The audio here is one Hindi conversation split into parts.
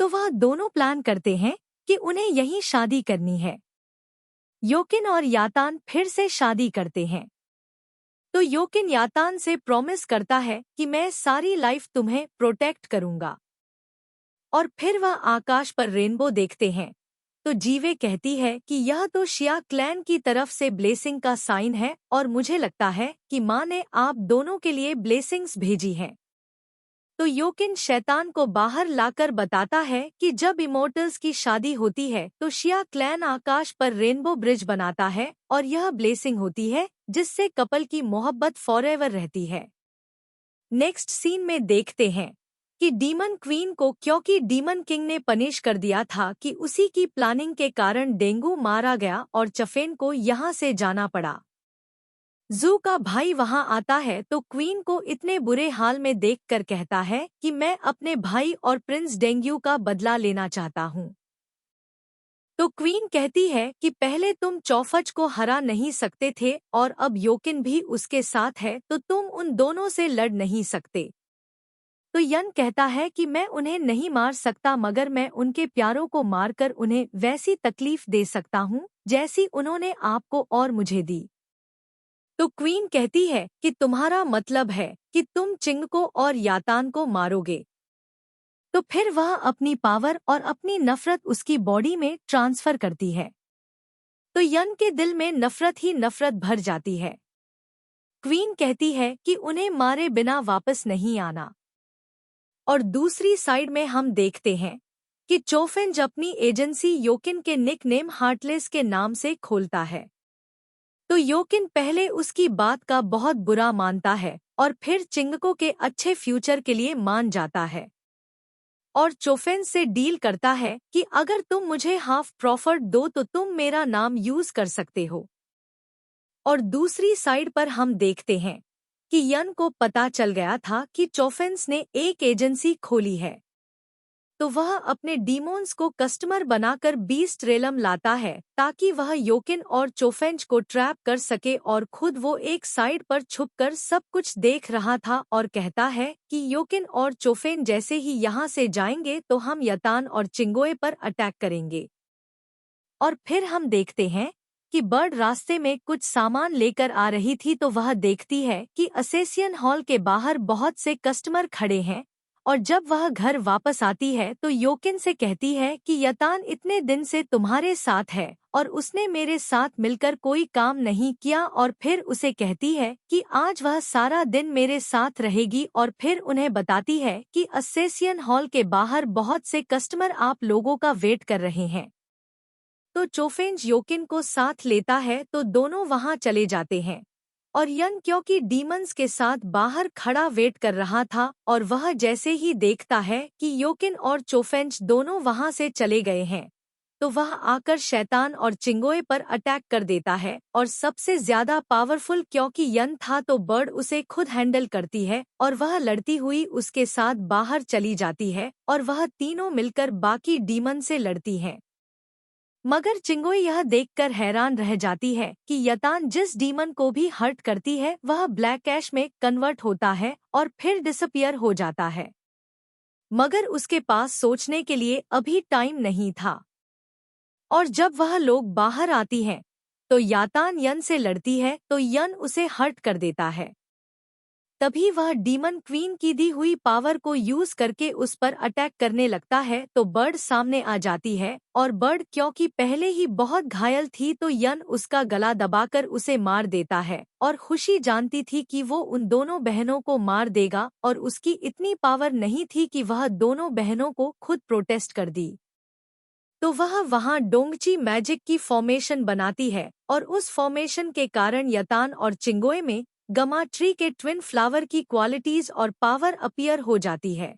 तो वह दोनों प्लान करते हैं कि उन्हें यहीं शादी करनी है। योकिन और यातान फिर से शादी करते हैं। तो योकिन यातान से प्रॉमिस करता है कि मैं सारी लाइफ तुम्हें प्रोटेक्ट करूंगा। और फिर वह आकाश पर रेनबो देखते हैं। तो जीवे कहती है कि यह तो शिया क्लैन की तरफ से ब्लेसिंग का साइन है और मुझे लगता है कि माँ ने आप दोनों के लिए ब्लेसिंग्स भेजी हैं। तो योकिन शैतान को बाहर लाकर बताता है कि जब इमोर्टल्स की शादी होती है तो शिया क्लैन आकाश पर रेनबो ब्रिज बनाता है और यह ब्लेसिंग होती है जिससे कपल की मोहब्बत फॉरएवर रहती है। नेक्स्ट सीन में देखते हैं कि डीमन क्वीन को क्योंकि डीमन किंग ने पनिश कर दिया था कि उसी की प्लानिंग के कारण डेंगू मारा गया और चफेन को यहाँ से जाना पड़ा। जू का भाई वहां आता है तो क्वीन को इतने बुरे हाल में देखकर कहता है कि मैं अपने भाई और प्रिंस डेंग्यू का बदला लेना चाहता हूँ। तो क्वीन कहती है कि पहले तुम चौफच को हरा नहीं सकते थे और अब योकिन भी उसके साथ है तो तुम उन दोनों से लड़ नहीं सकते। तो यन कहता है कि मैं उन्हें नहीं मार सकता मगर मैं उनके प्यारों को मारकर उन्हें वैसी तकलीफ दे सकता हूँ जैसी उन्होंने आपको और मुझे दी। तो क्वीन कहती है कि तुम्हारा मतलब है कि तुम चिंग को और यातान को मारोगे। तो फिर वह अपनी पावर और अपनी नफरत उसकी बॉडी में ट्रांसफर करती है। तो यन के दिल में नफरत ही नफरत भर जाती है। क्वीन कहती है कि उन्हें मारे बिना वापस नहीं आना। और दूसरी साइड में हम देखते हैं कि चोफिंज अपनी एजेंसी योकिन के निकनेम हार्टलेस के नाम से खोलता है। तो योकिन पहले उसकी बात का बहुत बुरा मानता है और फिर चिंगको के अच्छे फ्यूचर के लिए मान जाता है और चोफेन से डील करता है कि अगर तुम मुझे हाफ प्रॉफिट दो तो तुम मेरा नाम यूज कर सकते हो। और दूसरी साइड पर हम देखते हैं कि यन को पता चल गया था कि चोफेंस ने एक एजेंसी खोली है। तो वह अपने डीमोन्स को कस्टमर बनाकर बीस्ट रेलम लाता है ताकि वह योकिन और चोफेंज को ट्रैप कर सके और खुद वो एक साइड पर छुपकर सब कुछ देख रहा था और कहता है कि योकिन और चोफेन जैसे ही यहाँ से जाएंगे तो हम यतान और चिंगोए पर अटैक करेंगे। और फिर हम देखते हैं कि बर्ड रास्ते में कुछ सामान लेकर आ रही थी तो वह देखती है कि असेसियन हॉल के बाहर बहुत से कस्टमर खड़े हैं और जब वह घर वापस आती है तो योकिन से कहती है कि यतान इतने दिन से तुम्हारे साथ है और उसने मेरे साथ मिलकर कोई काम नहीं किया और फिर उसे कहती है कि आज वह सारा दिन मेरे साथ रहेगी और फिर उन्हें बताती है कि असेसियन हॉल के बाहर बहुत से कस्टमर आप लोगों का वेट कर रहे हैं। तो चोफेंज योकिन को साथ लेता है तो दोनों वहां चले जाते हैं और यन क्योंकि डीमंस के साथ बाहर खड़ा वेट कर रहा था और वह जैसे ही देखता है कि योकिन और चोफेंज दोनों वहां से चले गए हैं तो वह आकर शैतान और चिंगोए पर अटैक कर देता है और सबसे ज्यादा पावरफुल क्योंकि यन था तो बर्ड उसे खुद हैंडल करती है और वह लड़ती हुई उसके साथ बाहर चली जाती है और वह तीनों मिलकर बाकी डीमन से लड़ती हैं। मगर चिंगोई यह देखकर हैरान रह जाती है कि यतान जिस डीमन को भी हर्ट करती है वह ब्लैक ऐश में कन्वर्ट होता है और फिर डिसअपियर हो जाता है। मगर उसके पास सोचने के लिए अभी टाइम नहीं था और जब वह लोग बाहर आती हैं तो यातान यन से लड़ती है तो यन उसे हर्ट कर देता है। तभी वह डीमन क्वीन की दी हुई पावर को यूज करके उस पर अटैक करने लगता है तो बर्ड सामने आ जाती है और बर्ड क्योंकि पहले ही बहुत घायल थी तो यन उसका गला दबाकर उसे मार देता है और खुशी जानती थी कि वो उन दोनों बहनों को मार देगा और उसकी इतनी पावर नहीं थी कि वह दोनों बहनों को खुद प्रोटेस्ट कर दी। तो वह वहां डोंगची मैजिक की फॉर्मेशन बनाती है और उस फॉर्मेशन के कारण यतान और चिंगोए में गमा ट्री के ट्विन फ्लावर की क्वालिटीज और पावर अपीयर हो जाती है।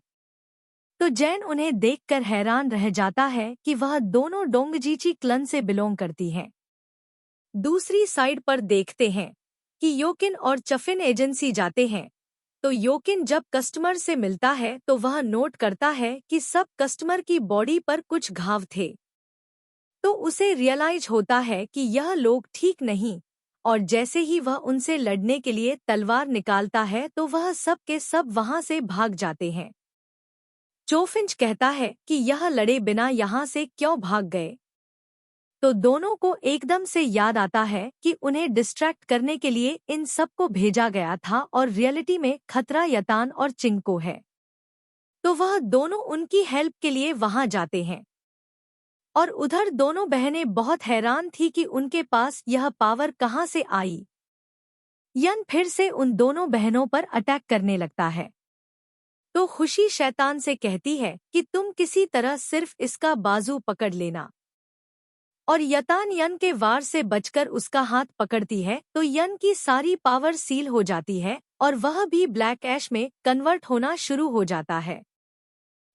तो जैन उन्हें देखकर हैरान रह जाता है कि वह दोनों डोंगजीची क्लन से बिलोंग करती हैं। दूसरी साइड पर देखते हैं कि योकिन और चफिन एजेंसी जाते हैं तो योकिन जब कस्टमर से मिलता है तो वह नोट करता है कि सब कस्टमर की बॉडी पर कुछ घाव थे। तो उसे रियलाइज होता है कि यह लोग ठीक नहीं और जैसे ही वह उनसे लड़ने के लिए तलवार निकालता है तो वह सब के सब वहां से भाग जाते हैं। चोफिंच कहता है कि यह लड़े बिना यहाँ से क्यों भाग गए। तो दोनों को एकदम से याद आता है कि उन्हें डिस्ट्रैक्ट करने के लिए इन सबको भेजा गया था और रियलिटी में खतरा यतान और चिंग को है। तो वह दोनों उनकी हेल्प के लिए वहां जाते हैं और उधर दोनों बहनें बहुत हैरान थी कि उनके पास यह पावर कहां से आई। यन फिर से उन दोनों बहनों पर अटैक करने लगता है। तो खुशी शैतान से कहती है कि तुम किसी तरह सिर्फ इसका बाजू पकड़ लेना, और यतान यन के वार से बचकर उसका हाथ पकड़ती है तो यन की सारी पावर सील हो जाती है और वह भी ब्लैक ऐश में कन्वर्ट होना शुरू हो जाता है।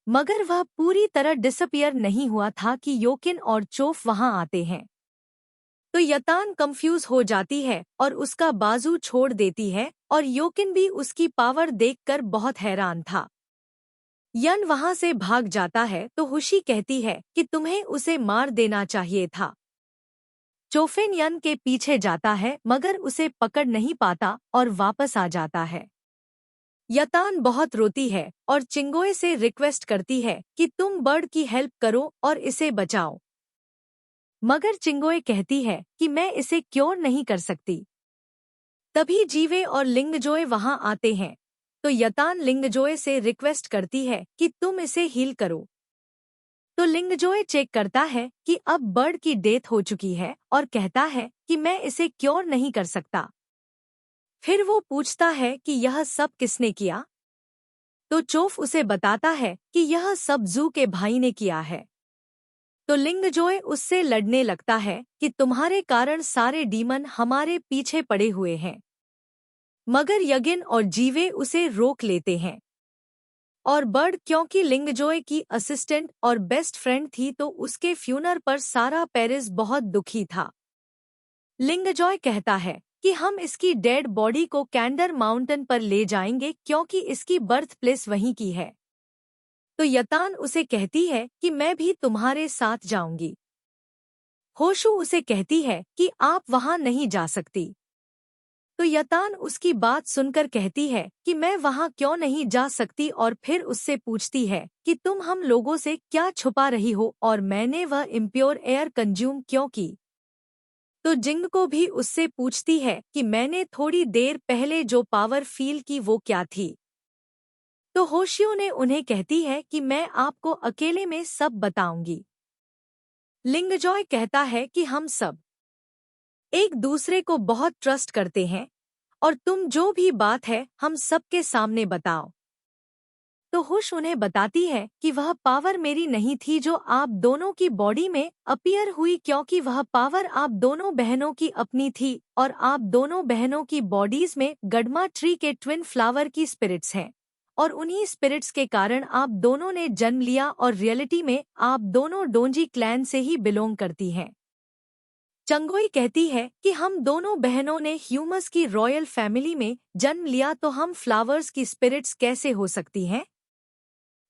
मगर वह पूरी तरह डिसअपियर नहीं हुआ था कि योकिन और चोफ वहां आते हैं। तो यतान कंफ्यूज हो जाती है और उसका बाजू छोड़ देती है और योकिन भी उसकी पावर देखकर बहुत हैरान था। यन वहां से भाग जाता है तो हुशी कहती है कि तुम्हें उसे मार देना चाहिए था। चोफिन यन के पीछे जाता है मगर उसे पकड़ नहीं पाता और वापस आ जाता है। यतान बहुत रोती है और चिंगोए से रिक्वेस्ट करती है कि तुम बर्ड की हेल्प करो और इसे बचाओ। मगर चिंगोए कहती है कि मैं इसे क्योर नहीं कर सकती। तभी जीवे और लिंगजोए वहां आते हैं। तो यतान लिंगजोए से रिक्वेस्ट करती है कि तुम इसे हील करो। तो लिंगजोए चेक करता है कि अब बर्ड की डेथ हो चुकी है और कहता है कि मैं इसे क्योर नहीं कर सकता। फिर वो पूछता है कि यह सब किसने किया। तो चोफ उसे बताता है कि यह सब जू के भाई ने किया है। तो लिंगजोए उससे लड़ने लगता है कि तुम्हारे कारण सारे डीमन हमारे पीछे पड़े हुए हैं। मगर यगिन और जीवे उसे रोक लेते हैं। और बर्ड क्योंकि लिंगजोए की असिस्टेंट और बेस्ट फ्रेंड थी तो उसके फ्यूनर पर सारा पेरिस बहुत दुखी था। लिंगजॉय कहता है कि हम इसकी डेड बॉडी को कैंडर माउंटेन पर ले जाएंगे क्योंकि इसकी बर्थ प्लेस वहीं की है। तो यतान उसे कहती है कि मैं भी तुम्हारे साथ जाऊंगी। होशु उसे कहती है कि आप वहां नहीं जा सकती। तो यतान उसकी बात सुनकर कहती है कि मैं वहां क्यों नहीं जा सकती और फिर उससे पूछती है कि तुम हम लोगों से क्या छुपा रही हो और मैंने वह इम्प्योर एयर कंज्यूम क्यों की। तो जिंग को भी उससे पूछती है कि मैंने थोड़ी देर पहले जो पावर फील की वो क्या थी। तो होशियो ने उन्हें कहती है कि मैं आपको अकेले में सब बताऊंगी। लिंगजॉय कहता है कि हम सब एक दूसरे को बहुत ट्रस्ट करते हैं और तुम जो भी बात है हम सबके सामने बताओ। तो हुश उन्हें बताती है कि वह पावर मेरी नहीं थी जो आप दोनों की बॉडी में अपीयर हुई क्योंकि वह पावर आप दोनों बहनों की अपनी थी और आप दोनों बहनों की बॉडीज में गडमा ट्री के ट्विन फ्लावर की स्पिरिट्स हैं और उन्हीं स्पिरिट्स के कारण आप दोनों ने जन्म लिया और रियलिटी में आप दोनों डोंजी क्लैन से ही बिलोंग करती हैं। चंगोई कहती है कि हम दोनों बहनों ने ह्यूमस की रॉयल फैमिली में जन्म लिया तो हम फ्लावर्स की स्पिरिट्स कैसे हो सकती हैं।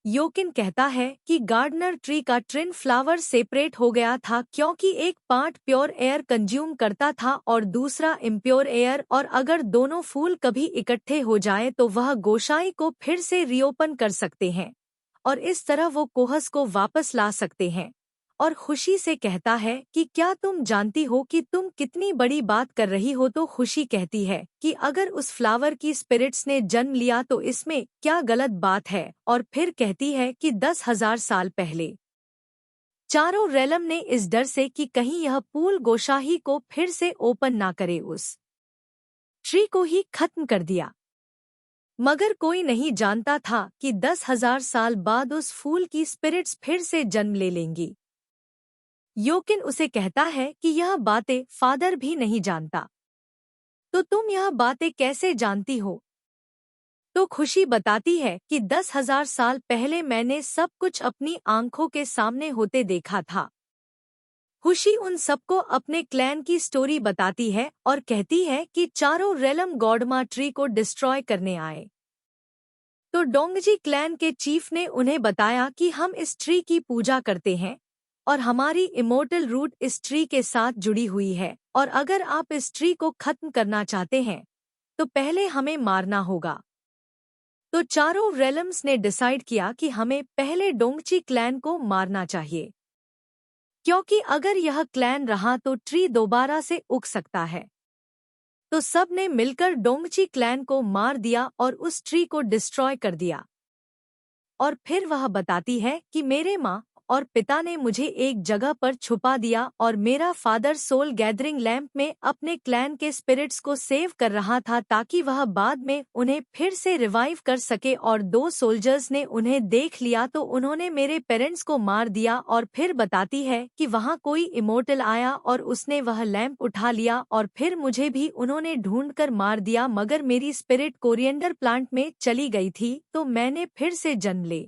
योकिन कहता है कि गार्डनर ट्री का ट्विन फ्लावर सेपरेट हो गया था क्योंकि एक पार्ट प्योर एयर कंज्यूम करता था और दूसरा इम्प्योर एयर, और अगर दोनों फूल कभी इकट्ठे हो जाएं तो वह गोशाई को फिर से रीओपन कर सकते हैं और इस तरह वो कोहस को वापस ला सकते हैं। और खुशी से कहता है कि क्या तुम जानती हो कि तुम कितनी बड़ी बात कर रही हो। तो खुशी कहती है कि अगर उस फ्लावर की स्पिरिट्स ने जन्म लिया तो इसमें क्या गलत बात है, और फिर कहती है कि 10,000 साल पहले चारों रेलम ने इस डर से कि कहीं यह पूल गोशाही को फिर से ओपन ना करे उस ट्री को ही खत्म कर दिया। मगर कोई नहीं जानता था कि 10,000 साल बाद उस फूल की स्पिरिट्स फिर से जन्म ले लेंगी। योकिन उसे कहता है कि यह बातें फादर भी नहीं जानता। तो तुम यह बातें कैसे जानती हो। तो खुशी बताती है कि 10,000 साल पहले मैंने सब कुछ अपनी आंखों के सामने होते देखा था। खुशी उन सबको अपने क्लैन की स्टोरी बताती है और कहती है कि चारों रेलम गॉडमा ट्री को डिस्ट्रॉय करने आए। तो डोंगजी क्लैन के चीफ ने उन्हें बताया कि हम इस ट्री की पूजा करते हैं और हमारी इमोर्टल रूट इस ट्री के साथ जुड़ी हुई है, और अगर आप इस ट्री को खत्म करना चाहते हैं तो पहले हमें मारना होगा। तो चारों रेलम्स ने डिसाइड किया कि हमें पहले डोंगची क्लैन को मारना चाहिए, क्योंकि अगर यह क्लैन रहा तो ट्री दोबारा से उग सकता है। तो सब ने मिलकर डोंगची क्लैन को मार दिया और उस ट्री को डिस्ट्रॉय कर दिया। और फिर वह बताती है कि मेरे माँ और पिता ने मुझे एक जगह पर छुपा दिया और मेरा फादर सोल गैदरिंग लैंप में अपने क्लैन के स्पिरिट्स को सेव कर रहा था ताकि वह बाद में उन्हें फिर से रिवाइव कर सके। और 2 सोल्जर्स ने उन्हें देख लिया तो उन्होंने मेरे पेरेंट्स को मार दिया। और फिर बताती है कि वहाँ कोई इमोर्टल आया और उसने वह लैंप उठा लिया और फिर मुझे भी उन्होंने ढूंढकर मार दिया, मगर मेरी स्पिरिट कोरिएंडर प्लांट में चली गई थी तो मैंने फिर से जन्म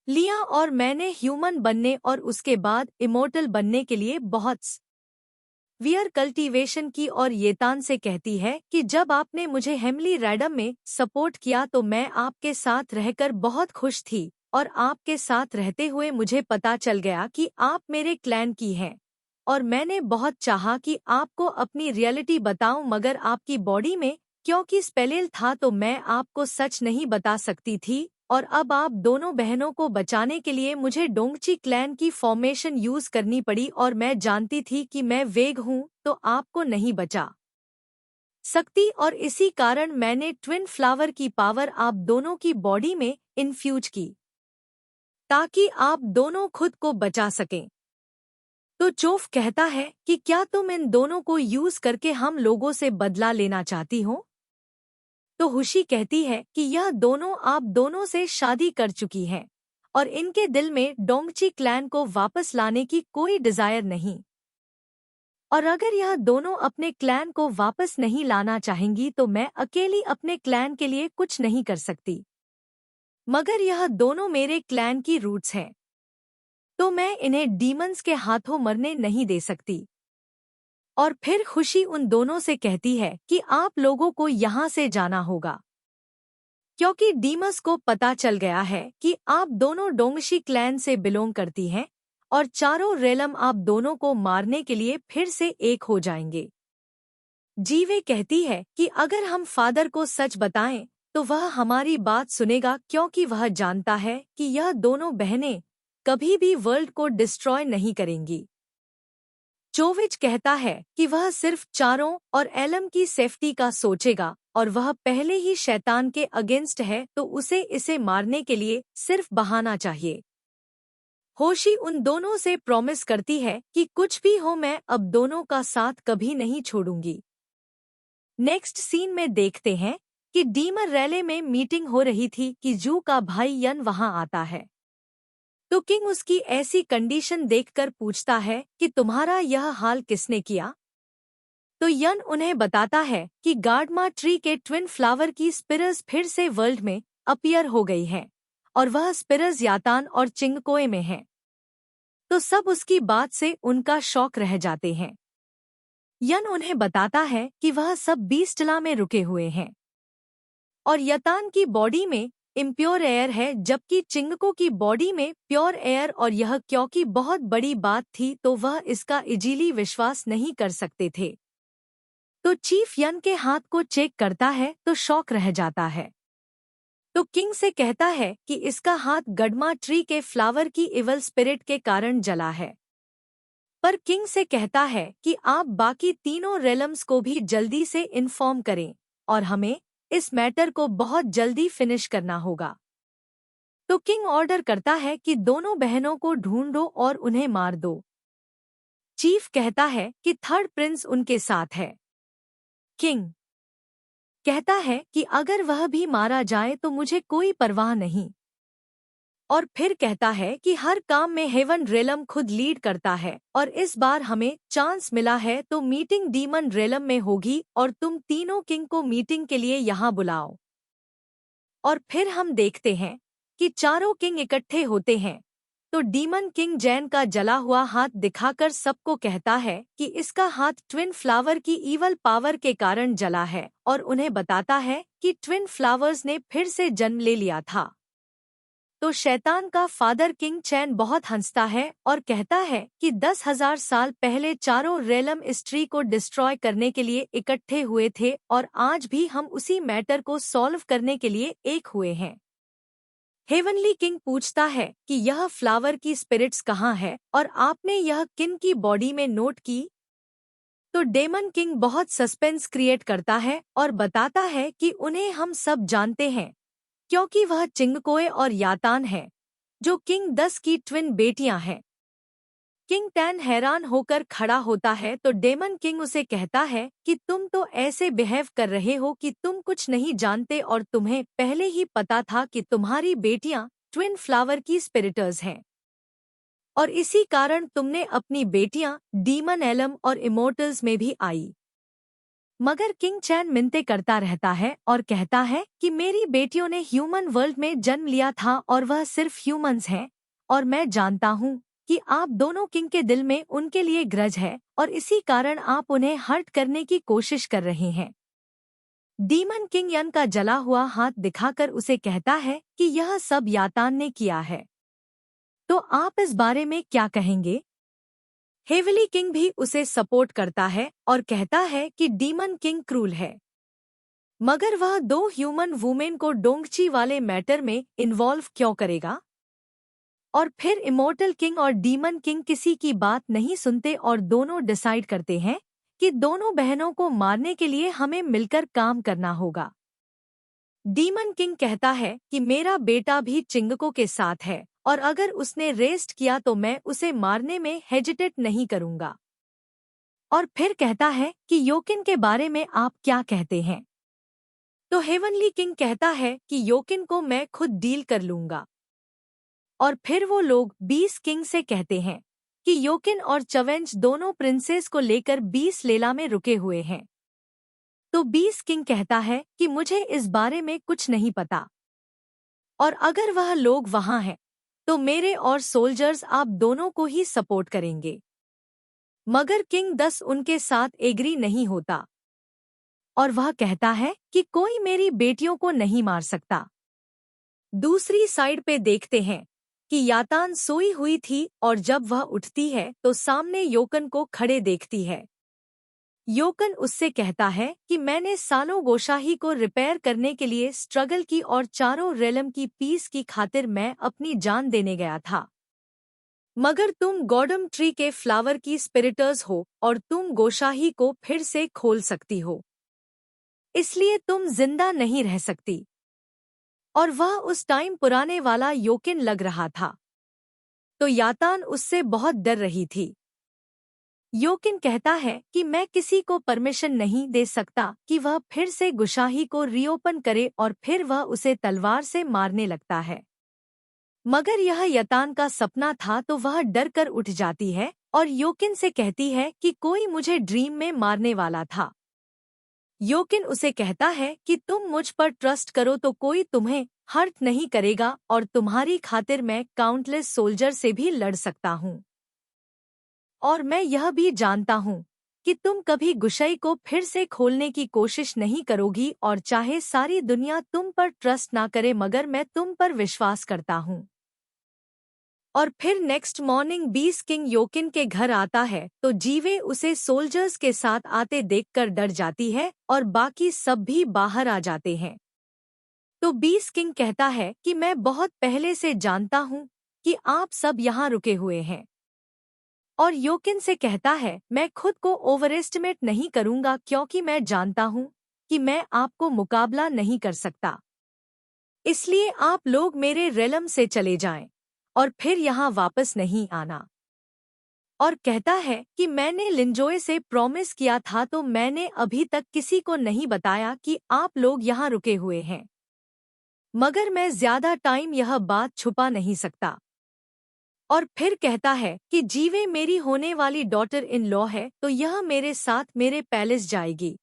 लिया और मैंने ह्यूमन बनने और उसके बाद इमोर्टल बनने के लिए बहुत वियर कल्टीवेशन की। और येतान से कहती है कि जब आपने मुझे हेमली रैडम में सपोर्ट किया तो मैं आपके साथ रहकर बहुत खुश थी और आपके साथ रहते हुए मुझे पता चल गया कि आप मेरे क्लैन की हैं और मैंने बहुत चाहा कि आपको अपनी रियलिटी बताऊं, मगर आपकी बॉडी में क्योंकि स्पेलेल था तो मैं आपको सच नहीं बता सकती थी। और अब आप दोनों बहनों को बचाने के लिए मुझे डोंगची क्लैन की फॉर्मेशन यूज करनी पड़ी और मैं जानती थी कि मैं वेग हूँ तो आपको नहीं बचा सकती और इसी कारण मैंने ट्विन फ्लावर की पावर आप दोनों की बॉडी में इन्फ्यूज की ताकि आप दोनों खुद को बचा सकें। तो चोफ कहता है कि क्या तुम इन दोनों को यूज करके हम लोगों से बदला लेना चाहती हो? तो हुशी कहती है कि यह दोनों आप दोनों से शादी कर चुकी हैं और इनके दिल में डोंगची क्लैन को वापस लाने की कोई डिजायर नहीं। और अगर यह दोनों अपने क्लैन को वापस नहीं लाना चाहेंगी तो मैं अकेली अपने क्लैन के लिए कुछ नहीं कर सकती, मगर यह दोनों मेरे क्लैन की रूट्स हैं, तो मैं इन्हें डीमंस के हाथों मरने नहीं दे सकती। और फिर खुशी उन दोनों से कहती है कि आप लोगों को यहाँ से जाना होगा, क्योंकि डीमस को पता चल गया है कि आप दोनों डोंगशी क्लैन से बिलोंग करती हैं और चारों रेलम आप दोनों को मारने के लिए फिर से एक हो जाएंगे। जीवे कहती है कि अगर हम फादर को सच बताएं तो वह हमारी बात सुनेगा, क्योंकि वह जानता है कि यह दोनों बहनें कभी भी वर्ल्ड को डिस्ट्रॉय नहीं करेंगी। चोविच कहता है कि वह सिर्फ चारों और एलम की सेफ्टी का सोचेगा और वह पहले ही शैतान के अगेंस्ट है तो उसे इसे मारने के लिए सिर्फ बहाना चाहिए। होशी उन दोनों से प्रॉमिस करती है कि कुछ भी हो मैं अब दोनों का साथ कभी नहीं छोड़ूंगी। नेक्स्ट सीन में देखते हैं कि डीमर रैले में मीटिंग हो रही थी कि जू का भाई यन वहां आता है। तो किंग उसकी ऐसी कंडीशन देखकर पूछता है कि तुम्हारा यह हाल किसने किया? तो यन उन्हें बताता है कि गार्डमा ट्री के ट्विन फ्लावर की स्पिरस फिर से वर्ल्ड में अपीयर हो गई है और वह स्पिरस यातान और चिंगकोए में है। तो सब उसकी बात से उनका शौक रह जाते हैं। यन उन्हें बताता है कि वह सब बीस्टला में रुके हुए हैं और यतान की बॉडी में इम्प्योर एयर है जबकि चिंगको की बॉडी में प्योर एयर, और यह क्योंकि बहुत बड़ी बात थी तो वह इसका इजीली विश्वास नहीं कर सकते थे। तो चीफ यन के हाथ को चेक करता है तो शॉक रह जाता है। तो किंग से कहता है कि इसका हाथ गडमा ट्री के फ्लावर की इवल स्पिरिट के कारण जला है, पर किंग से कहता है कि आप बाकी तीनों रेलम्स को भी जल्दी से इन्फॉर्म करें और हमें इस मैटर को बहुत जल्दी फिनिश करना होगा। तो किंग ऑर्डर करता है कि दोनों बहनों को ढूंढो और उन्हें मार दो। चीफ कहता है कि थर्ड प्रिंस उनके साथ है। किंग कहता है कि अगर वह भी मारा जाए तो मुझे कोई परवाह नहीं, और फिर कहता है कि हर काम में हेवन रेलम खुद लीड करता है और इस बार हमें चांस मिला है तो मीटिंग डीमन रेलम में होगी और तुम तीनों किंग को मीटिंग के लिए यहाँ बुलाओ। और फिर हम देखते हैं कि चारों किंग इकट्ठे होते हैं तो डीमन किंग जैन का जला हुआ हाथ दिखाकर सबको कहता है कि इसका हाथ ट्विन फ्लावर की ईवल पावर के कारण जला है और उन्हें बताता है कि ट्विन फ्लावर्स ने फिर से जन्म ले लिया था। तो शैतान का फादर किंग चैन बहुत हंसता है और कहता है कि 10,000 साल पहले चारों रेलम इस ट्री को डिस्ट्रॉय करने के लिए इकट्ठे हुए थे और आज भी हम उसी मैटर को सॉल्व करने के लिए एक हुए हैं। हेवनली किंग पूछता है कि यह फ्लावर की स्पिरिट्स कहाँ है और आपने यह किन की बॉडी में नोट की? तो डेमन किंग बहुत सस्पेंस क्रिएट करता है और बताता है कि उन्हें हम सब जानते हैं क्योंकि वह चिंगकोए और यातान है जो किंग 10 की ट्विन बेटियां हैं। किंग 10 हैरान होकर खड़ा होता है तो डेमन किंग उसे कहता है कि तुम तो ऐसे बिहेव कर रहे हो कि तुम कुछ नहीं जानते और तुम्हें पहले ही पता था कि तुम्हारी बेटियां ट्विन फ्लावर की स्पिरिटर्स हैं और इसी कारण तुमने अपनी बेटियां डीमन एलम और इमोर्टल्स में भी आई। मगर किंग चैन मिन्नतें करता रहता है और कहता है कि मेरी बेटियों ने ह्यूमन वर्ल्ड में जन्म लिया था और वह सिर्फ ह्यूमंस हैं और मैं जानता हूँ कि आप दोनों किंग के दिल में उनके लिए ग्रज है और इसी कारण आप उन्हें हर्ट करने की कोशिश कर रहे हैं। डीमन किंग यन का जला हुआ हाथ दिखाकर उसे कहता है कि यह सब यातान ने किया है। तो आप इस बारे में क्या कहेंगे? हेवली किंग भी उसे सपोर्ट करता है और कहता है कि डीमन किंग क्रूल है, मगर वह 2 ह्यूमन वुमेन को डोंगची वाले मैटर में इन्वॉल्व क्यों करेगा? और फिर इमोर्टल किंग और डीमन किंग किसी की बात नहीं सुनते और दोनों डिसाइड करते हैं कि दोनों बहनों को मारने के लिए हमें मिलकर काम करना होगा। डीमन किंग कहता है कि मेरा बेटा भी चिंगको के साथ है और अगर उसने रेस्ट किया तो मैं उसे मारने में हेजिटेट नहीं करूंगा। और फिर कहता है कि योकिन के बारे में आप क्या कहते हैं? तो हेवनली किंग कहता है कि योकिन को मैं खुद डील कर लूंगा। और फिर वो लोग 20 किंग से कहते हैं कि योकिन और चवेंच दोनों प्रिंसेस को लेकर 20 लेला में रुके हुए हैं। तो 20 किंग कहता है कि मुझे इस बारे में कुछ नहीं पता और अगर वह लोग वहां हैं तो मेरे और सोल्जर्स आप दोनों को ही सपोर्ट करेंगे। मगर किंग 10 उनके साथ एग्री नहीं होता और वह कहता है कि कोई मेरी बेटियों को नहीं मार सकता। दूसरी साइड पे देखते हैं कि यातान सोई हुई थी और जब वह उठती है तो सामने योकन को खड़े देखती है। योकन उससे कहता है कि मैंने सालों गोशाही को रिपेयर करने के लिए स्ट्रगल की और चारों रेलम की पीस की खातिर मैं अपनी जान देने गया था, मगर तुम गॉडम ट्री के फ्लावर की स्पिरिटर्स हो और तुम गोशाही को फिर से खोल सकती हो, इसलिए तुम जिंदा नहीं रह सकती। और वह उस टाइम पुराने वाला योकिन लग रहा था, तो यातान उससे बहुत डर रही थी। योकिन कहता है कि मैं किसी को परमिशन नहीं दे सकता कि वह फिर से गुशाही को रीओपन करे और फिर वह उसे तलवार से मारने लगता है। मगर यह यतान का सपना था तो वह डर कर उठ जाती है और योकिन से कहती है कि कोई मुझे ड्रीम में मारने वाला था। योकिन उसे कहता है कि तुम मुझ पर ट्रस्ट करो तो कोई तुम्हें हर्ट नहीं करेगा और तुम्हारी खातिर मैं काउंटलेस सोल्जर से भी लड़ सकता हूँ। और मैं यह भी जानता हूँ कि तुम कभी गुशई को फिर से खोलने की कोशिश नहीं करोगी और चाहे सारी दुनिया तुम पर ट्रस्ट ना करे मगर मैं तुम पर विश्वास करता हूँ। और फिर नेक्स्ट मॉर्निंग 20 किंग योकिन के घर आता है तो जीवे उसे सोल्जर्स के साथ आते देखकर डर जाती है और बाकी सब भी बाहर आ जाते हैं। तो 20 किंग कहता है कि मैं बहुत पहले से जानता हूँ कि आप सब यहाँ रुके हुए हैं। और योकिन से कहता है मैं खुद को ओवर एस्टिमेट नहीं करूँगा क्योंकि मैं जानता हूँ कि मैं आपको मुकाबला नहीं कर सकता, इसलिए आप लोग मेरे रेलम से चले जाएं और फिर यहाँ वापस नहीं आना। और कहता है कि मैंने लिंजोए से प्रॉमिस किया था तो मैंने अभी तक किसी को नहीं बताया कि आप लोग यहाँ रुके हुए हैं, मगर मैं ज्यादा टाइम यह बात छुपा नहीं सकता। और फिर कहता है कि जीवे मेरी होने वाली डॉटर इन लॉ है तो यह मेरे साथ मेरे पैलेस जाएगी।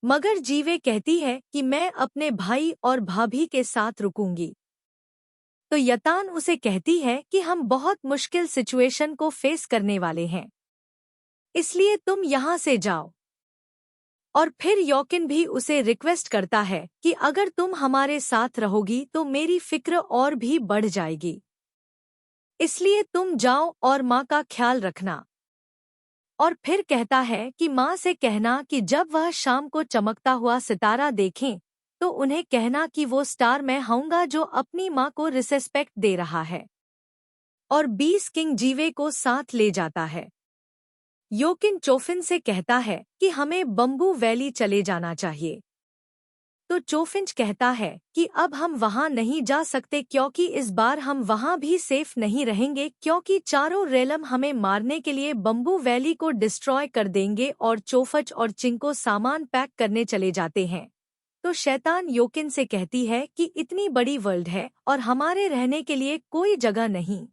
मगर जीवे कहती है कि मैं अपने भाई और भाभी के साथ रुकूंगी। तो यतान उसे कहती है कि हम बहुत मुश्किल सिचुएशन को फेस करने वाले हैं, इसलिए तुम यहाँ से जाओ। और फिर योकिन भी उसे रिक्वेस्ट करता है कि अगर तुम हमारे साथ रहोगी तो मेरी फिक्र और भी बढ़ जाएगी, इसलिए तुम जाओ और माँ का ख्याल रखना। और फिर कहता है कि माँ से कहना कि जब वह शाम को चमकता हुआ सितारा देखें तो उन्हें कहना कि वो स्टार मैं हूँगा जो अपनी माँ को रिस्पेक्ट दे रहा है। और बीस किंग जीवे को साथ ले जाता है। योकिन चोफिन से कहता है कि हमें बम्बू वैली चले जाना चाहिए। तो चोफिंच कहता है कि अब हम वहां नहीं जा सकते क्योंकि इस बार हम वहां भी सेफ नहीं रहेंगे क्योंकि चारों रेलम हमें मारने के लिए बम्बू वैली को डिस्ट्रॉय कर देंगे। और चोफच और चिंको सामान पैक करने चले जाते हैं। तो शैतान योकिन से कहती है कि इतनी बड़ी वर्ल्ड है और हमारे रहने के लिए कोई जगह नहीं।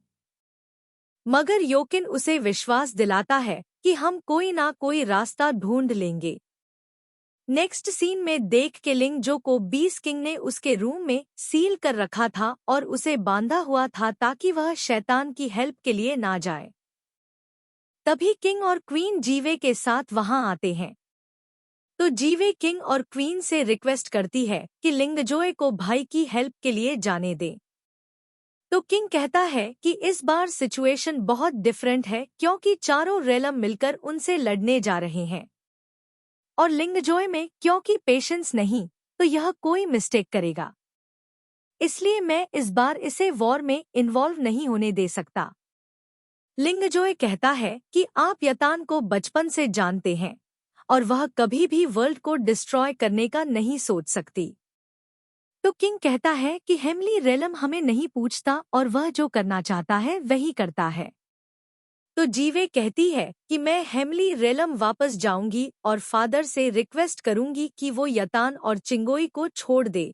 मगर योकिन उसे विश्वास दिलाता है कि हम कोई ना कोई रास्ता ढूंढ लेंगे। नेक्स्ट सीन में देख के लिंग जो को बीस किंग ने उसके रूम में सील कर रखा था और उसे बांधा हुआ था ताकि वह शैतान की हेल्प के लिए ना जाए। तभी किंग और क्वीन जीवे के साथ वहां आते हैं। तो जीवे किंग और क्वीन से रिक्वेस्ट करती है कि लिंगजोए को भाई की हेल्प के लिए जाने दे। तो किंग कहता है कि इस बार सिचुएशन बहुत डिफरेंट है क्योंकि चारों रेलम मिलकर उनसे लड़ने जा रहे हैं और लिंगजोय में क्योंकि पेशेंस नहीं तो यह कोई मिस्टेक करेगा, इसलिए मैं इस बार इसे वॉर में इन्वॉल्व नहीं होने दे सकता। लिंगजोय कहता है कि आप यतान को बचपन से जानते हैं और वह कभी भी वर्ल्ड को डिस्ट्रॉय करने का नहीं सोच सकती। तो किंग कहता है कि हेमली रेलम हमें नहीं पूछता और वह जो करना चाहता है वही करता है। तो जीवे कहती है कि मैं हेमली रेलम वापस जाऊंगी और फादर से रिक्वेस्ट करूंगी कि वो यतान और चिंगोई को छोड़ दे।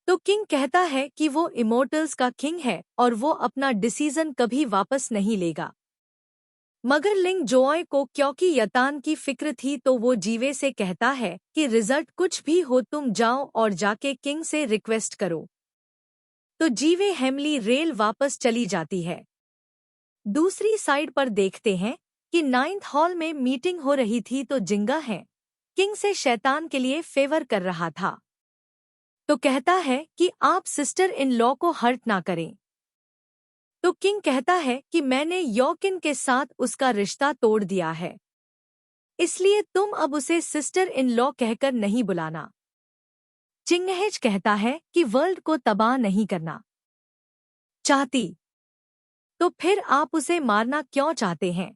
तो किंग कहता है कि वो इमोर्टल्स का किंग है और वो अपना डिसीजन कभी वापस नहीं लेगा। मगर लिंग जोय को क्योंकि यतान की फिक्र थी तो वो जीवे से कहता है कि रिजल्ट कुछ भी हो तुम जाओ और जाके किंग से रिक्वेस्ट करो। तो जीवे हेमली रेल वापस चली जाती है। दूसरी साइड पर देखते हैं कि 9th हॉल में मीटिंग हो रही थी तो जिंगा है किंग से शैतान के लिए फेवर कर रहा था। तो कहता है कि आप सिस्टर इन लॉ को हर्ट ना करें। तो किंग कहता है कि मैंने योकिन के साथ उसका रिश्ता तोड़ दिया है, इसलिए तुम अब उसे सिस्टर इन लॉ कहकर नहीं बुलाना। चिंगहेज कहता है कि वर्ल्ड को तबाह नहीं करना चाहती, तो फिर आप उसे मारना क्यों चाहते हैं?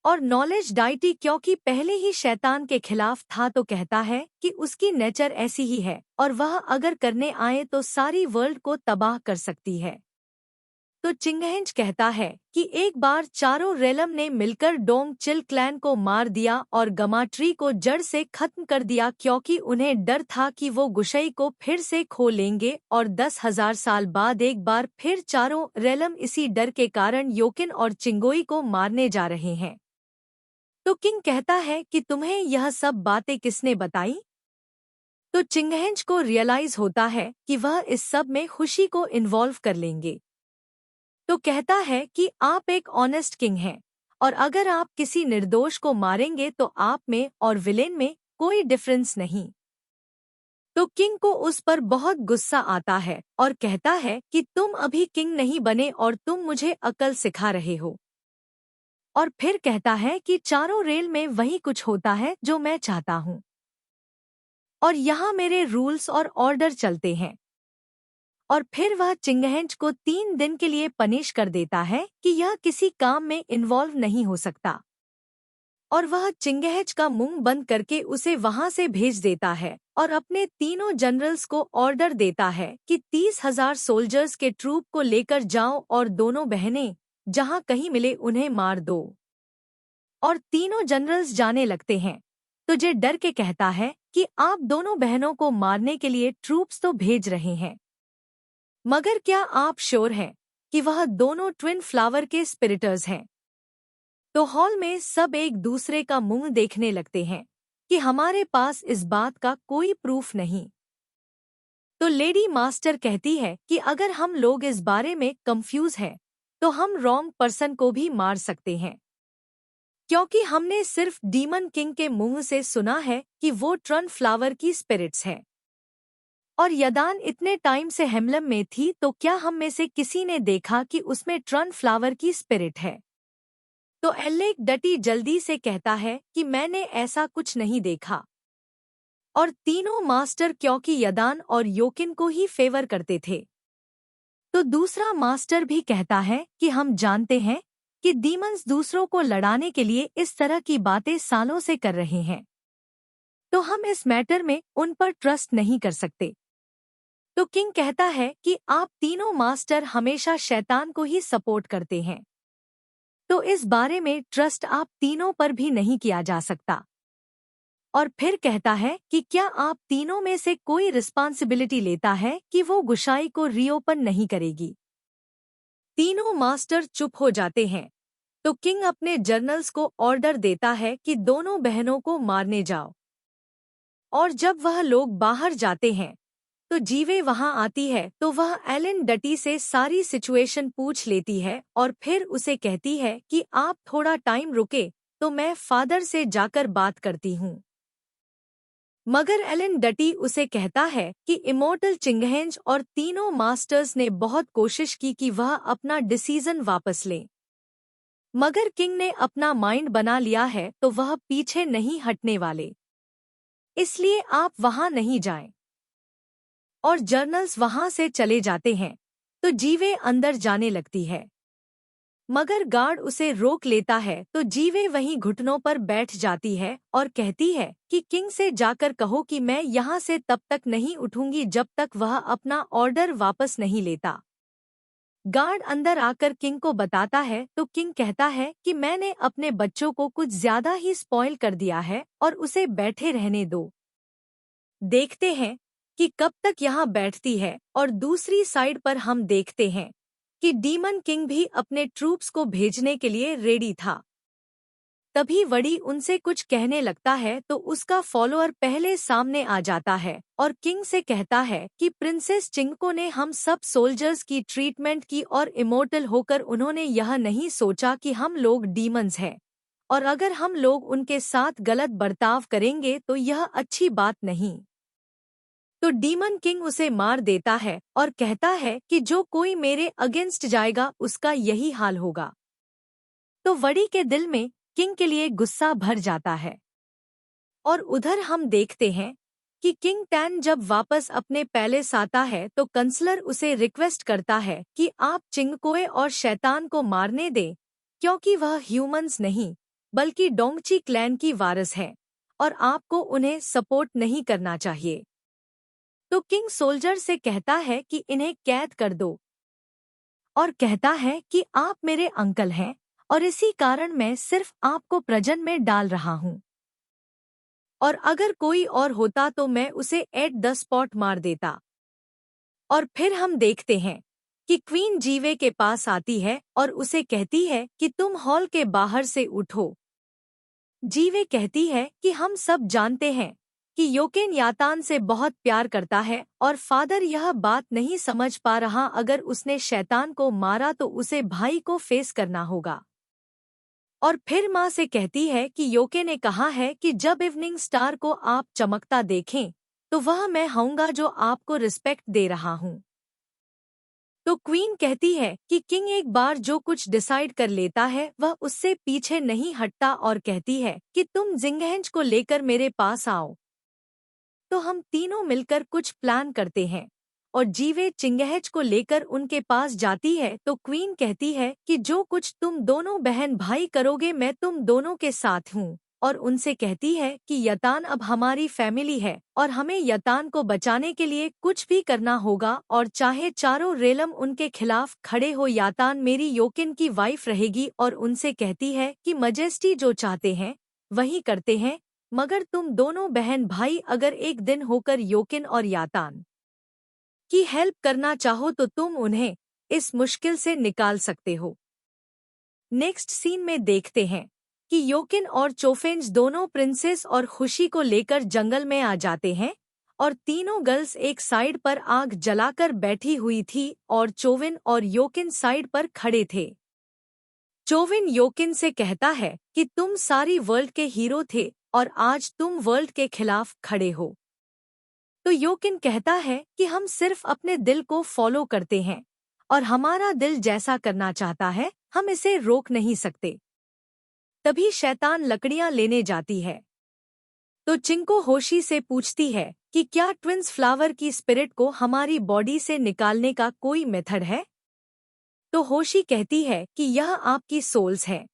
और नॉलेज डाइटी क्योंकि पहले ही शैतान के खिलाफ था तो कहता है कि उसकी नेचर ऐसी ही है और वह अगर करने आए तो सारी वर्ल्ड को तबाह कर सकती है। तो चिंगहेंज कहता है कि एक बार चारों रेलम ने मिलकर डोंग चिल क्लैन को मार दिया और गमाट्री को जड़ से खत्म कर दिया क्योंकि उन्हें डर था कि वो गुशई को फिर से खो लेंगे और 10,000 साल बाद एक बार फिर चारों रेलम इसी डर के कारण योकिन और चिंगोई को मारने जा रहे हैं। तो किंग कहता है कि तुम्हें यह सब बातें किसने बताई? तो चिंगहेंज को रियलाइज होता है कि वह इस सब में खुशी को इन्वॉल्व कर लेंगे। तो कहता है कि आप एक ऑनेस्ट किंग हैं और अगर आप किसी निर्दोष को मारेंगे तो आप में और विलेन में कोई डिफरेंस नहीं। तो किंग को उस पर बहुत गुस्सा आता है और कहता है कि तुम अभी किंग नहीं बने और तुम मुझे अकल सिखा रहे हो। और फिर कहता है कि चारों रेल में वही कुछ होता है जो मैं चाहता हूँ और यहाँ मेरे रूल्स और ऑर्डर चलते हैं। और फिर वह चिंगहेंज को 3 दिन के लिए पनिश कर देता है कि यह किसी काम में इन्वॉल्व नहीं हो सकता और वह चिंगहेंज का मुंह बंद करके उसे वहां से भेज देता है और अपने तीनों जनरल्स को ऑर्डर देता है कि 30,000 सोल्जर्स के ट्रूप को लेकर जाओ और दोनों बहनें जहां कहीं मिले उन्हें मार दो। और तीनों जनरल्स जाने लगते हैं। तो जे डर के कहता है कि आप दोनों बहनों को मारने के लिए ट्रूप्स तो भेज रहे हैं, मगर क्या आप श्योर हैं कि वह दोनों ट्विन फ्लावर के स्पिरिटर्स हैं? तो हॉल में सब एक दूसरे का मुंह देखने लगते हैं कि हमारे पास इस बात का कोई प्रूफ नहीं। तो लेडी मास्टर कहती है कि अगर हम लोग इस बारे में कंफ्यूज हैं तो हम रॉन्ग पर्सन को भी मार सकते हैं। क्योंकि हमने सिर्फ डीमन किंग के मुंह से सुना है कि वो ट्रन फ्लावर की स्पिरिट्स है। और यदान इतने टाइम से हेम्लम में थी, तो क्या हम में से किसी ने देखा कि उसमें ट्रन फ्लावर की स्पिरिट है? तो एलेक डटी जल्दी से कहता है कि मैंने ऐसा कुछ नहीं देखा। और तीनों मास्टर क्योंकि यदान और योकिन को ही फेवर करते थे, तो दूसरा मास्टर भी कहता है कि हम जानते हैं कि डीमंस दूसरों को लड़ाने के लिए इस तरह की बातें सालों से कर रहे हैं, तो हम इस मैटर में उन पर ट्रस्ट नहीं कर सकते। तो किंग कहता है कि आप तीनों मास्टर हमेशा शैतान को ही सपोर्ट करते हैं, तो इस बारे में ट्रस्ट आप तीनों पर भी नहीं किया जा सकता। और फिर कहता है कि क्या आप तीनों में से कोई रिस्पांसिबिलिटी लेता है कि वो गुशाई को रीओपन नहीं करेगी? तीनों मास्टर चुप हो जाते हैं। तो किंग अपने जर्नल्स को ऑर्डर देता है कि दोनों बहनों को मारने जाओ। और जब वह लोग बाहर जाते हैं, तो जीवे वहां आती है, तो वह एलन डटी से सारी सिचुएशन पूछ लेती है और फिर उसे कहती है कि आप थोड़ा टाइम रुके तो मैं फादर से जाकर बात करती हूँ। मगर एलन डटी उसे कहता है कि इमोर्टल चिंगहेंज और तीनों मास्टर्स ने बहुत कोशिश की कि वह अपना डिसीजन वापस लें, मगर किंग ने अपना माइंड बना लिया है, तो वह पीछे नहीं हटने वाले, इसलिए आप वहां नहीं जाएं। और जर्नल्स वहां से चले जाते हैं, तो जीवे अंदर जाने लगती है, मगर गार्ड उसे रोक लेता है। तो जीवे वहीं घुटनों पर बैठ जाती है और कहती है कि किंग से जाकर कहो कि मैं यहाँ से तब तक नहीं उठूंगी जब तक वह अपना ऑर्डर वापस नहीं लेता। गार्ड अंदर आकर किंग को बताता है, तो किंग कहता है कि मैंने अपने बच्चों को कुछ ज्यादा ही स्पॉइल कर दिया है और उसे बैठे रहने दो। देखते हैं कि कब तक यहाँ बैठती है। और दूसरी साइड पर हम देखते हैं कि डीमन किंग भी अपने ट्रूप्स को भेजने के लिए रेडी था। तभी वड़ी उनसे कुछ कहने लगता है, तो उसका फॉलोअर पहले सामने आ जाता है और किंग से कहता है कि प्रिंसेस चिंगको ने हम सब सोल्जर्स की ट्रीटमेंट की और इमोर्टल होकर उन्होंने यह नहीं सोचा कि हम लोग डीमंस हैं, और अगर हम लोग उनके साथ गलत बर्ताव करेंगे तो यह अच्छी बात नहीं। तो डीमन किंग उसे मार देता है और कहता है कि जो कोई मेरे अगेंस्ट जाएगा उसका यही हाल होगा। तो वड़ी के दिल में किंग के लिए गुस्सा भर जाता है। और उधर हम देखते हैं कि किंग टैन जब वापस अपने पैलेस आता है, तो कंसलर उसे रिक्वेस्ट करता है कि आप चिंगकोए और शैतान को मारने दें, क्योंकि वह ह्यूमंस नहीं बल्कि डोंगची क्लैन की वारिस है और आपको उन्हें सपोर्ट नहीं करना चाहिए। तो किंग सोल्जर से कहता है कि इन्हें कैद कर दो, और कहता है कि आप मेरे अंकल हैं और इसी कारण मैं सिर्फ आपको प्रजन में डाल रहा हूँ, और अगर कोई और होता तो मैं उसे एट द स्पॉट मार देता। और फिर हम देखते हैं कि क्वीन जीवे के पास आती है और उसे कहती है कि तुम हॉल के बाहर से उठो। जीवे कहती है कि हम सब जानते हैं कि योकेन यातान से बहुत प्यार करता है और फादर यह बात नहीं समझ पा रहा, अगर उसने शैतान को मारा तो उसे भाई को फेस करना होगा। और फिर माँ से कहती है कि योके ने कहा है कि जब इवनिंग स्टार को आप चमकता देखें तो वह मैं होऊंगा जो आपको रिस्पेक्ट दे रहा हूँ। तो क्वीन कहती है कि किंग एक बार जो कुछ डिसाइड कर लेता है वह उससे पीछे नहीं हटता, और कहती है कि तुम जिंगहेंज को लेकर मेरे पास आओ। तो हम तीनों मिलकर कुछ प्लान करते हैं और जीवे चिंगहेज को लेकर उनके पास जाती है। तो क्वीन कहती है कि जो कुछ तुम दोनों बहन भाई करोगे मैं तुम दोनों के साथ हूँ, और उनसे कहती है कि यतान अब हमारी फैमिली है और हमें यतान को बचाने के लिए कुछ भी करना होगा, और चाहे चारों रेलम उनके खिलाफ खड़े हो, यातान मेरी योकिन की वाइफ रहेगी। और उनसे कहती है कि मजेस्टी जो चाहते हैं वही करते हैं, मगर तुम दोनों बहन भाई अगर एक दिन होकर योकिन और यातान की हेल्प करना चाहो तो तुम उन्हें इस मुश्किल से निकाल सकते हो। नेक्स्ट सीन में देखते हैं कि योकिन और चोफेंज दोनों प्रिंसेस और खुशी को लेकर जंगल में आ जाते हैं, और तीनों गर्ल्स एक साइड पर आग जलाकर बैठी हुई थी और चोविन और योकिन साइड पर खड़े थे। चोविन योकिन से कहता है कि तुम सारी वर्ल्ड के हीरो थे और आज तुम वर्ल्ड के खिलाफ खड़े हो। तो योकिन कहता है कि हम सिर्फ अपने दिल को फॉलो करते हैं और हमारा दिल जैसा करना चाहता है हम इसे रोक नहीं सकते। तभी शैतान लकड़ियां लेने जाती है। तो चिंको होशी से पूछती है कि क्या ट्विंस फ्लावर की स्पिरिट को हमारी बॉडी से निकालने का कोई मेथड है। तो होशी कहती है कि यह आपकी सोल्स हैं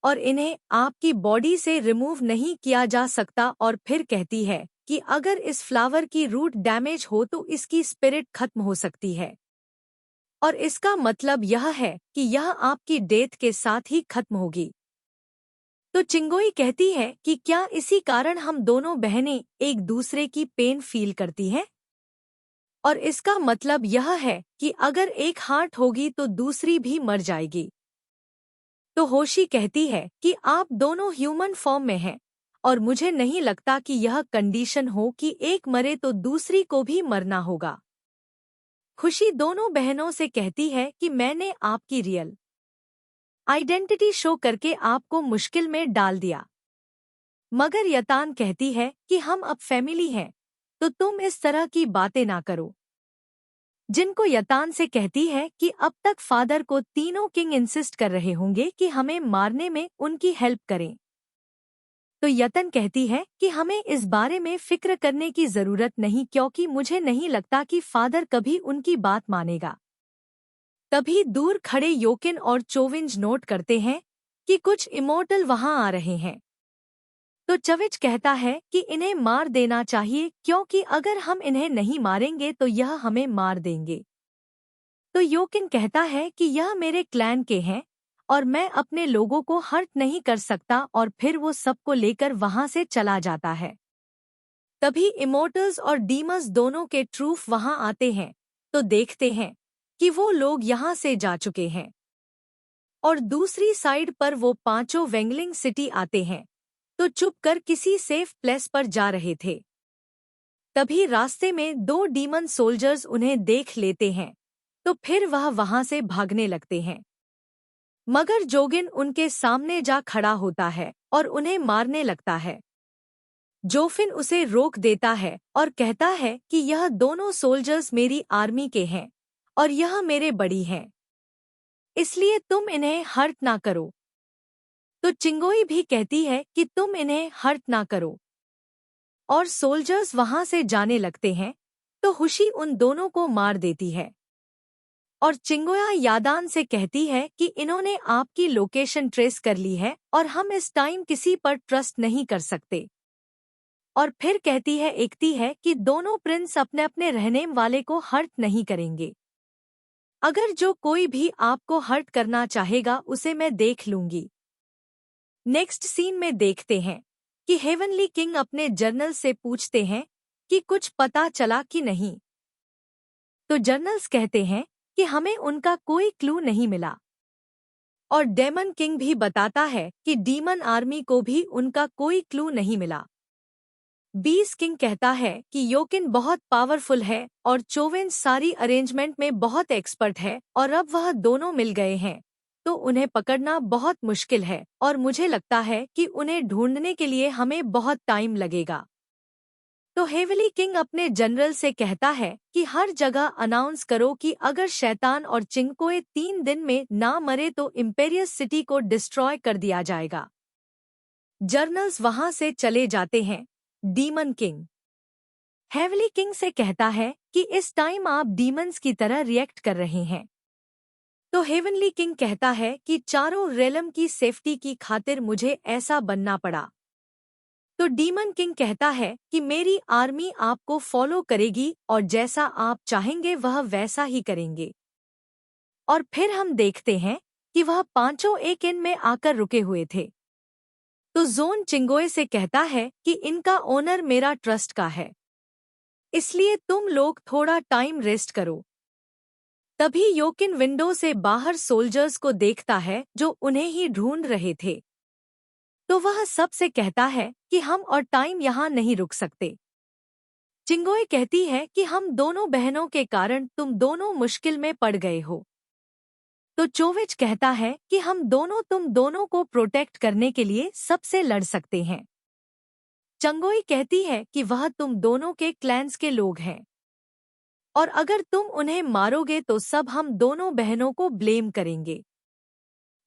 और इन्हें आपकी बॉडी से रिमूव नहीं किया जा सकता, और फिर कहती है कि अगर इस फ्लावर की रूट डैमेज हो तो इसकी स्पिरिट खत्म हो सकती है और इसका मतलब यह है कि यह आपकी डेथ के साथ ही खत्म होगी। तो चिंगोई कहती है कि क्या इसी कारण हम दोनों बहनें एक दूसरे की पेन फील करती हैं? और इसका मतलब यह है कि अगर एक हार्ट होगी तो दूसरी भी मर जाएगी। तो होशी कहती है कि आप दोनों ह्यूमन फॉर्म में हैं और मुझे नहीं लगता कि यह कंडीशन हो कि एक मरे तो दूसरी को भी मरना होगा। खुशी दोनों बहनों से कहती है कि मैंने आपकी रियल आइडेंटिटी शो करके आपको मुश्किल में डाल दिया, मगर यतान कहती है कि हम अब फैमिली हैं तो तुम इस तरह की बातें ना करो। जिनको यतान से कहती है कि अब तक फादर को तीनों किंग इंसिस्ट कर रहे होंगे कि हमें मारने में उनकी हेल्प करें। तो यतन कहती है कि हमें इस बारे में फिक्र करने की जरूरत नहीं, क्योंकि मुझे नहीं लगता कि फादर कभी उनकी बात मानेगा। तभी दूर खड़े योकिन और चोविंज नोट करते हैं कि कुछ इमोर्टल वहां आ रहे हैं। तो चविच कहता है कि इन्हें मार देना चाहिए, क्योंकि अगर हम इन्हें नहीं मारेंगे तो यह हमें मार देंगे। तो योकिन कहता है कि यह मेरे क्लैन के हैं और मैं अपने लोगों को हर्ट नहीं कर सकता, और फिर वो सबको लेकर वहां से चला जाता है। तभी इमोर्टल्स और डीमंस दोनों के ट्रूफ वहां आते हैं तो देखते हैं कि वो लोग यहां से जा चुके हैं और दूसरी साइड पर वो पांचों वेंगलिंग सिटी आते हैं तो चुप कर किसी सेफ प्लेस पर जा रहे थे। तभी रास्ते में दो डीमन सोल्जर्स उन्हें देख लेते हैं तो फिर वह वहां से भागने लगते हैं, मगर जोगिन उनके सामने जा खड़ा होता है और उन्हें मारने लगता है। जोफिन उसे रोक देता है और कहता है कि यह दोनों सोल्जर्स मेरी आर्मी के हैं और यह मेरे बड़ी हैं, इसलिए तुम इन्हें हर्ट ना करो। तो चिंगोई भी कहती है कि तुम इन्हें हर्ट ना करो और सोल्जर्स वहां से जाने लगते हैं तो हुशी उन दोनों को मार देती है। और चिंगोया यादान से कहती है कि इन्होंने आपकी लोकेशन ट्रेस कर ली है और हम इस टाइम किसी पर ट्रस्ट नहीं कर सकते। और फिर एकती है कि दोनों प्रिंस अपने अपने रहने वाले को हर्ट नहीं करेंगे। अगर जो कोई भी आपको हर्ट करना चाहेगा उसे मैं देख लूंगी। नेक्स्ट सीन में देखते हैं कि हेवनली किंग अपने जर्नल से पूछते हैं कि कुछ पता चला कि नहीं। तो जर्नल्स कहते हैं कि हमें उनका कोई क्लू नहीं मिला, और डेमन किंग भी बताता है कि डीमन आर्मी को भी उनका कोई क्लू नहीं मिला। बीस किंग कहता है कि योकिन बहुत पावरफुल है और चोवेन सारी अरेंजमेंट में बहुत एक्सपर्ट है और अब वह दोनों मिल गए हैं तो उन्हें पकड़ना बहुत मुश्किल है और मुझे लगता है कि उन्हें ढूंढने के लिए हमें बहुत टाइम लगेगा। तो हेवली किंग अपने जनरल से कहता है कि हर जगह अनाउंस करो कि अगर शैतान और चिंकोए 3 दिन में ना मरे तो इम्पेरियस सिटी को डिस्ट्रॉय कर दिया जाएगा। जर्नल्स वहां से चले जाते हैं। डीमन किंग हेवली किंग से कहता है कि इस टाइम आप डीमंस की तरह रिएक्ट कर रहे हैं। तो हेवनली किंग कहता है कि चारों रेलम की सेफ्टी की खातिर मुझे ऐसा बनना पड़ा। तो डीमन किंग कहता है कि मेरी आर्मी आपको फॉलो करेगी और जैसा आप चाहेंगे वह वैसा ही करेंगे। और फिर हम देखते हैं कि वह पांचों एक इन में आकर रुके हुए थे। तो जोन चिंगोए से कहता है कि इनका ओनर मेरा ट्रस्ट का है, इसलिए तुम लोग थोड़ा टाइम रेस्ट करो। तभी योकिन विंडो से बाहर सोल्जर्स को देखता है जो उन्हें ही ढूंढ रहे थे। तो वह सबसे कहता है कि हम और टाइम यहाँ नहीं रुक सकते। चिंगोए कहती है कि हम दोनों बहनों के कारण तुम दोनों मुश्किल में पड़ गए हो। तो चोविच कहता है कि हम दोनों तुम दोनों को प्रोटेक्ट करने के लिए सबसे लड़ सकते हैं। चंगोई कहती है कि वह तुम दोनों के क्लैंस के लोग हैं और अगर तुम उन्हें मारोगे तो सब हम दोनों बहनों को ब्लेम करेंगे।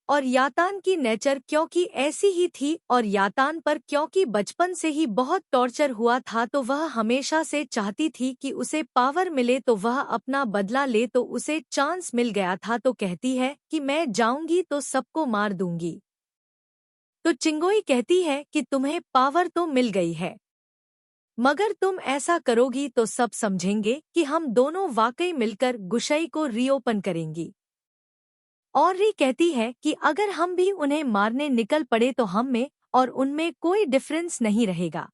और यातान की नेचर क्योंकि ऐसी ही थी और यातान पर क्योंकि बचपन से ही बहुत टॉर्चर हुआ था तो वह हमेशा से चाहती थी कि उसे पावर मिले तो वह अपना बदला ले, तो उसे चांस मिल गया था तो कहती है कि मैं जाऊंगी तो सबको मार दूंगी। तो चिंगोई कहती है कि तुम्हें पावर तो मिल गई है, मगर तुम ऐसा करोगी तो सब समझेंगे कि हम दोनों वाकई मिलकर गुशई को रीओपन करेंगी। और री कहती है कि अगर हम भी उन्हें मारने निकल पड़े तो हम में और उनमें कोई डिफरेंस नहीं रहेगा।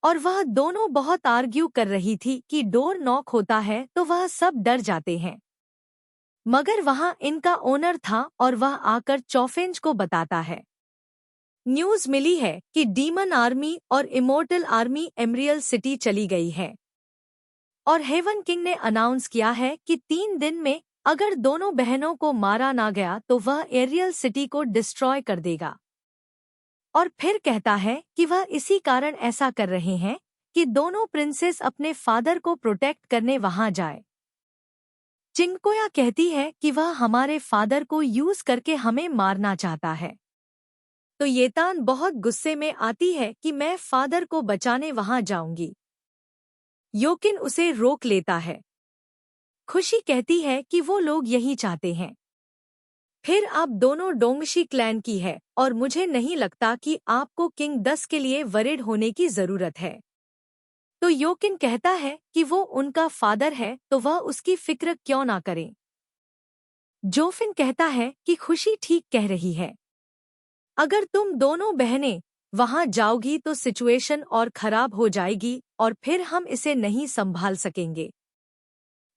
और वह दोनों बहुत आर्ग्यू कर रही थी कि डोर नॉक होता है तो वह सब डर जाते हैं, मगर वहां इनका ओनर था और वह आकर चौफेंज को बताता है। न्यूज़ मिली है कि डीमन आर्मी और इमोर्टल आर्मी एमरियल सिटी चली गई है और हेवन किंग ने अनाउंस किया है कि 3 दिन में अगर दोनों बहनों को मारा ना गया तो वह एरियल सिटी को डिस्ट्रॉय कर देगा। और फिर कहता है कि वह इसी कारण ऐसा कर रहे हैं कि दोनों प्रिंसेस अपने फादर को प्रोटेक्ट करने वहां जाए। चिंगकोया कहती है कि वह हमारे फादर को यूज करके हमें मारना चाहता है। तो येतान बहुत गुस्से में आती है कि मैं फादर को बचाने वहां जाऊंगी। योकिन उसे रोक लेता है। खुशी कहती है कि वो लोग यही चाहते हैं। फिर आप दोनों डोंगशी क्लैन की है और मुझे नहीं लगता कि आपको किंग 10 के लिए वरिड होने की जरूरत है। तो योकिन कहता है कि वो उनका फादर है तो वह उसकी फिक्र क्यों ना करें। जोफिन कहता है कि खुशी ठीक कह रही है, अगर तुम दोनों बहनें वहां जाओगी तो सिचुएशन और खराब हो जाएगी और फिर हम इसे नहीं संभाल सकेंगे।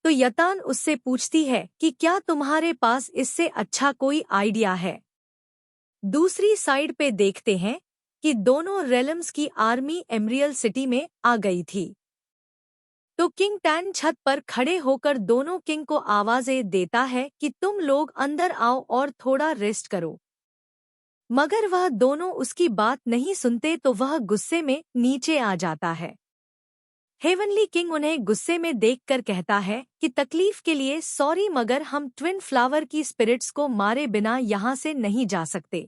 तो यतान उससे पूछती है कि क्या तुम्हारे पास इससे अच्छा कोई आइडिया है। दूसरी साइड पे देखते हैं कि दोनों रेलम्स की आर्मी एमरियल सिटी में आ गई थी। तो किंग टैन छत पर खड़े होकर दोनों किंग को आवाजें देता है कि तुम लोग अंदर आओ और थोड़ा रेस्ट करो, मगर वह दोनों उसकी बात नहीं सुनते तो वह गुस्से में नीचे आ जाता है। हेवनली किंग उन्हें गुस्से में देखकर कहता है कि तकलीफ के लिए सॉरी, मगर हम ट्विन फ्लावर की स्पिरिट्स को मारे बिना यहाँ से नहीं जा सकते।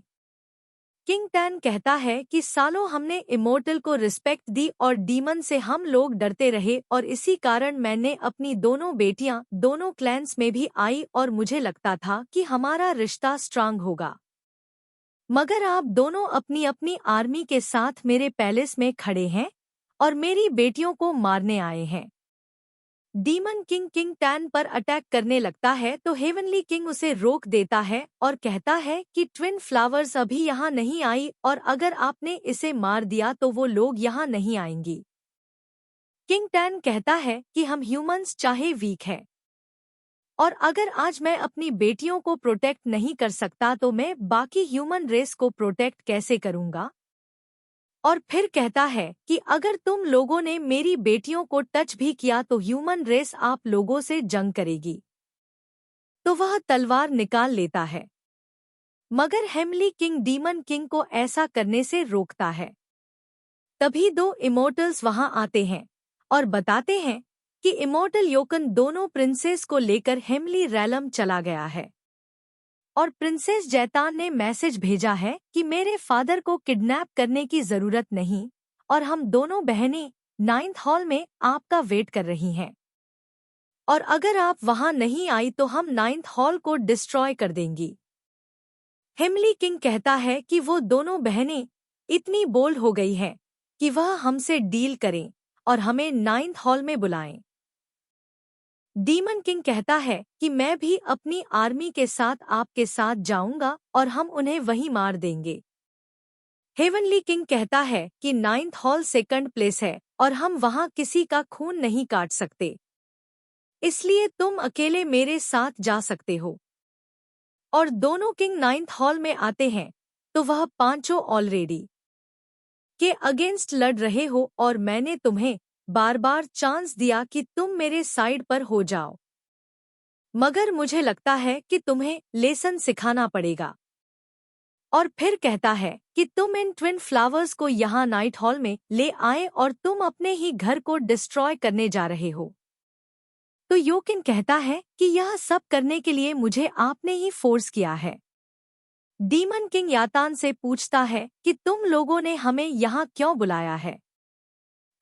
किंग टैन कहता है कि सालों हमने इमोर्टल को रिस्पेक्ट दी और डीमन से हम लोग डरते रहे और इसी कारण मैंने अपनी दोनों बेटियां दोनों क्लैंस में भी आई और मुझे लगता था कि हमारा रिश्ता स्ट्रांग होगा, मगर आप दोनों अपनी अपनी आर्मी के साथ मेरे पैलेस में खड़े हैं और मेरी बेटियों को मारने आए हैं। डीमन किंग किंग टैन पर अटैक करने लगता है तो हेवनली किंग उसे रोक देता है और कहता है कि ट्विन फ्लावर्स अभी यहाँ नहीं आई और अगर आपने इसे मार दिया तो वो लोग यहाँ नहीं आएंगी। किंग टैन कहता है कि हम ह्यूमंस चाहे वीक है और अगर आज मैं अपनी बेटियों को प्रोटेक्ट नहीं कर सकता तो मैं बाकी ह्यूमन रेस को प्रोटेक्ट कैसे करूंगा। और फिर कहता है कि अगर तुम लोगों ने मेरी बेटियों को टच भी किया तो ह्यूमन रेस आप लोगों से जंग करेगी। तो वह तलवार निकाल लेता है, मगर हेमली किंग डीमन किंग को ऐसा करने से रोकता है। तभी 2 इमोर्टल्स वहां आते हैं और बताते हैं कि इमोर्टल योकन दोनों प्रिंसेस को लेकर हेमली रैलम चला गया है और प्रिंसेस जैतान ने मैसेज भेजा है कि मेरे फादर को किडनैप करने की जरूरत नहीं और हम दोनों बहनें 9th हॉल में आपका वेट कर रही हैं और अगर आप वहां नहीं आई तो हम 9th हॉल को डिस्ट्रॉय कर देंगी। हेमली किंग कहता है कि वो दोनों बहनें इतनी बोल्ड हो गई हैं कि वह हमसे डील करें और हमें 9th हॉल में बुलाएं। डीमन किंग कहता है कि मैं भी अपनी आर्मी के साथ आपके साथ जाऊंगा और हम उन्हें वहीं मार देंगे। हेवनली किंग कहता है कि 9th हॉल 2nd प्लेस है और हम वहां किसी का खून नहीं काट सकते, इसलिए तुम अकेले मेरे साथ जा सकते हो। और दोनों किंग 9th हॉल में आते हैं तो वह पांचों ऑलरेडी के अगेंस्ट लड़ रहे हो और मैंने तुम्हें बार बार चांस दिया कि तुम मेरे साइड पर हो जाओ। मगर मुझे लगता है कि तुम्हें लेसन सिखाना पड़ेगा। और फिर कहता है कि तुम इन ट्विन फ्लावर्स को यहाँ नाइट हॉल में ले आए और तुम अपने ही घर को डिस्ट्रॉय करने जा रहे हो। तो योकिन कहता है कि यह सब करने के लिए मुझे आपने ही फोर्स किया है। डीमन किंग यातान से पूछता है कि तुम लोगों ने हमें यहाँ क्यों बुलाया है।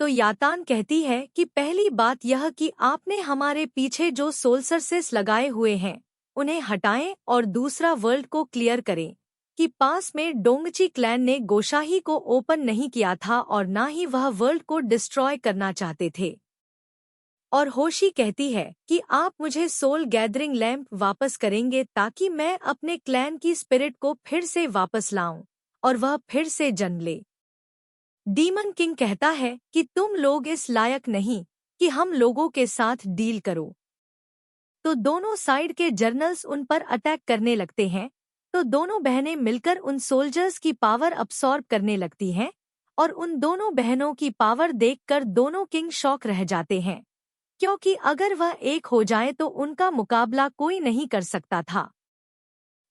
तो यातान कहती है कि पहली बात यह कि आपने हमारे पीछे जो सोल्सरसिस लगाए हुए हैं उन्हें हटाएं, और दूसरा वर्ल्ड को क्लियर करें कि पास में डोंगची क्लैन ने गोशाही को ओपन नहीं किया था और ना ही वह वर्ल्ड को डिस्ट्रॉय करना चाहते थे। और होशी कहती है कि आप मुझे सोल गैदरिंग लैंप वापस करेंगे ताकि मैं अपने क्लैन की स्पिरिट को फिर से वापस लाऊं और वह फिर से जन्म ले। डीमन किंग कहता है कि तुम लोग इस लायक नहीं कि हम लोगों के साथ डील करो। तो दोनों साइड के जर्नल्स उन पर अटैक करने लगते हैं। तो दोनों बहनें मिलकर उन सोल्जर्स की पावर अब्सॉर्ब करने लगती हैं और उन दोनों बहनों की पावर देखकर दोनों किंग शॉक रह जाते हैं, क्योंकि अगर वह एक हो जाए तो उनका मुकाबला कोई नहीं कर सकता था।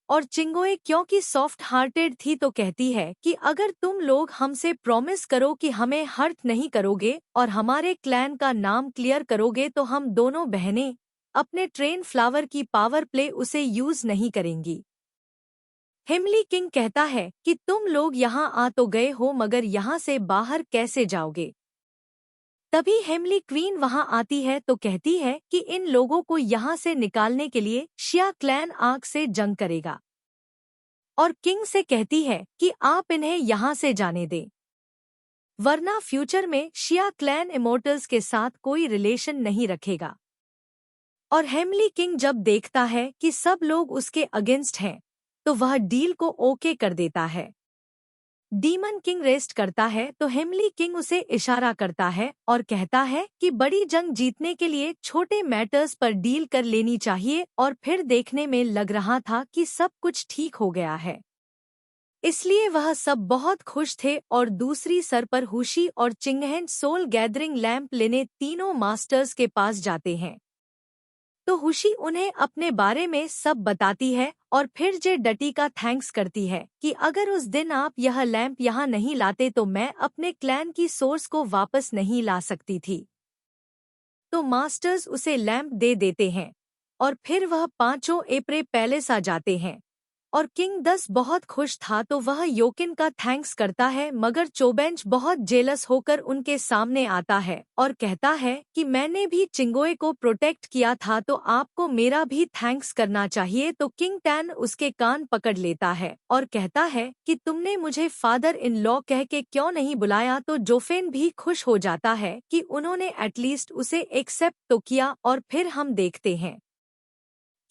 और चिंगोए क्योंकि सॉफ्ट हार्टेड थी तो कहती है कि अगर तुम लोग हमसे प्रॉमिस करो कि हमें हर्ट नहीं करोगे और हमारे क्लैन का नाम क्लियर करोगे तो हम दोनों बहनें अपने ट्रेन फ्लावर की पावर प्ले उसे यूज नहीं करेंगी। हिमली किंग कहता है कि तुम लोग यहाँ आ तो गए हो मगर यहाँ से बाहर कैसे जाओगे। तभी हेमली क्वीन वहां आती है तो कहती है कि इन लोगों को यहाँ से निकालने के लिए शिया क्लैन आग से जंग करेगा, और किंग से कहती है कि आप इन्हें यहाँ से जाने दें, वरना फ्यूचर में शिया क्लैन इमोर्टल्स के साथ कोई रिलेशन नहीं रखेगा। और हेमली किंग जब देखता है कि सब लोग उसके अगेंस्ट हैं तो वह डील को ओके कर देता है। डीमन किंग रेस्ट करता है तो हेमली किंग उसे इशारा करता है और कहता है कि बड़ी जंग जीतने के लिए छोटे मैटर्स पर डील कर लेनी चाहिए, और फिर देखने में लग रहा था कि सब कुछ ठीक हो गया है। इसलिए वह सब बहुत खुश थे और दूसरी सर पर हुशी और चिंगहन सोल गैदरिंग लैंप लेने तीनों मास्टर्स के पास जाते हैं। तो हुशी उन्हें अपने बारे में सब बताती है और फिर जे डटी का थैंक्स करती है कि अगर उस दिन आप यह लैंप यहाँ नहीं लाते तो मैं अपने क्लैन की सोर्स को वापस नहीं ला सकती थी। तो मास्टर्स उसे लैंप दे देते हैं और फिर वह पांचों एप्रे पैलेस आ जाते हैं। और किंग 10 बहुत खुश था तो वह योकिन का थैंक्स करता है, मगर चोबेंच बहुत जेलस होकर उनके सामने आता है और कहता है कि मैंने भी चिंगोए को प्रोटेक्ट किया था तो आपको मेरा भी थैंक्स करना चाहिए। तो किंग टैन उसके कान पकड़ लेता है और कहता है कि तुमने मुझे फादर इन लॉ कह के क्यों नहीं बुलाया। तो जोफेन भी खुश हो जाता है कि उन्होंने एटलीस्ट उसे एक्सेप्ट तो किया। और फिर हम देखते हैं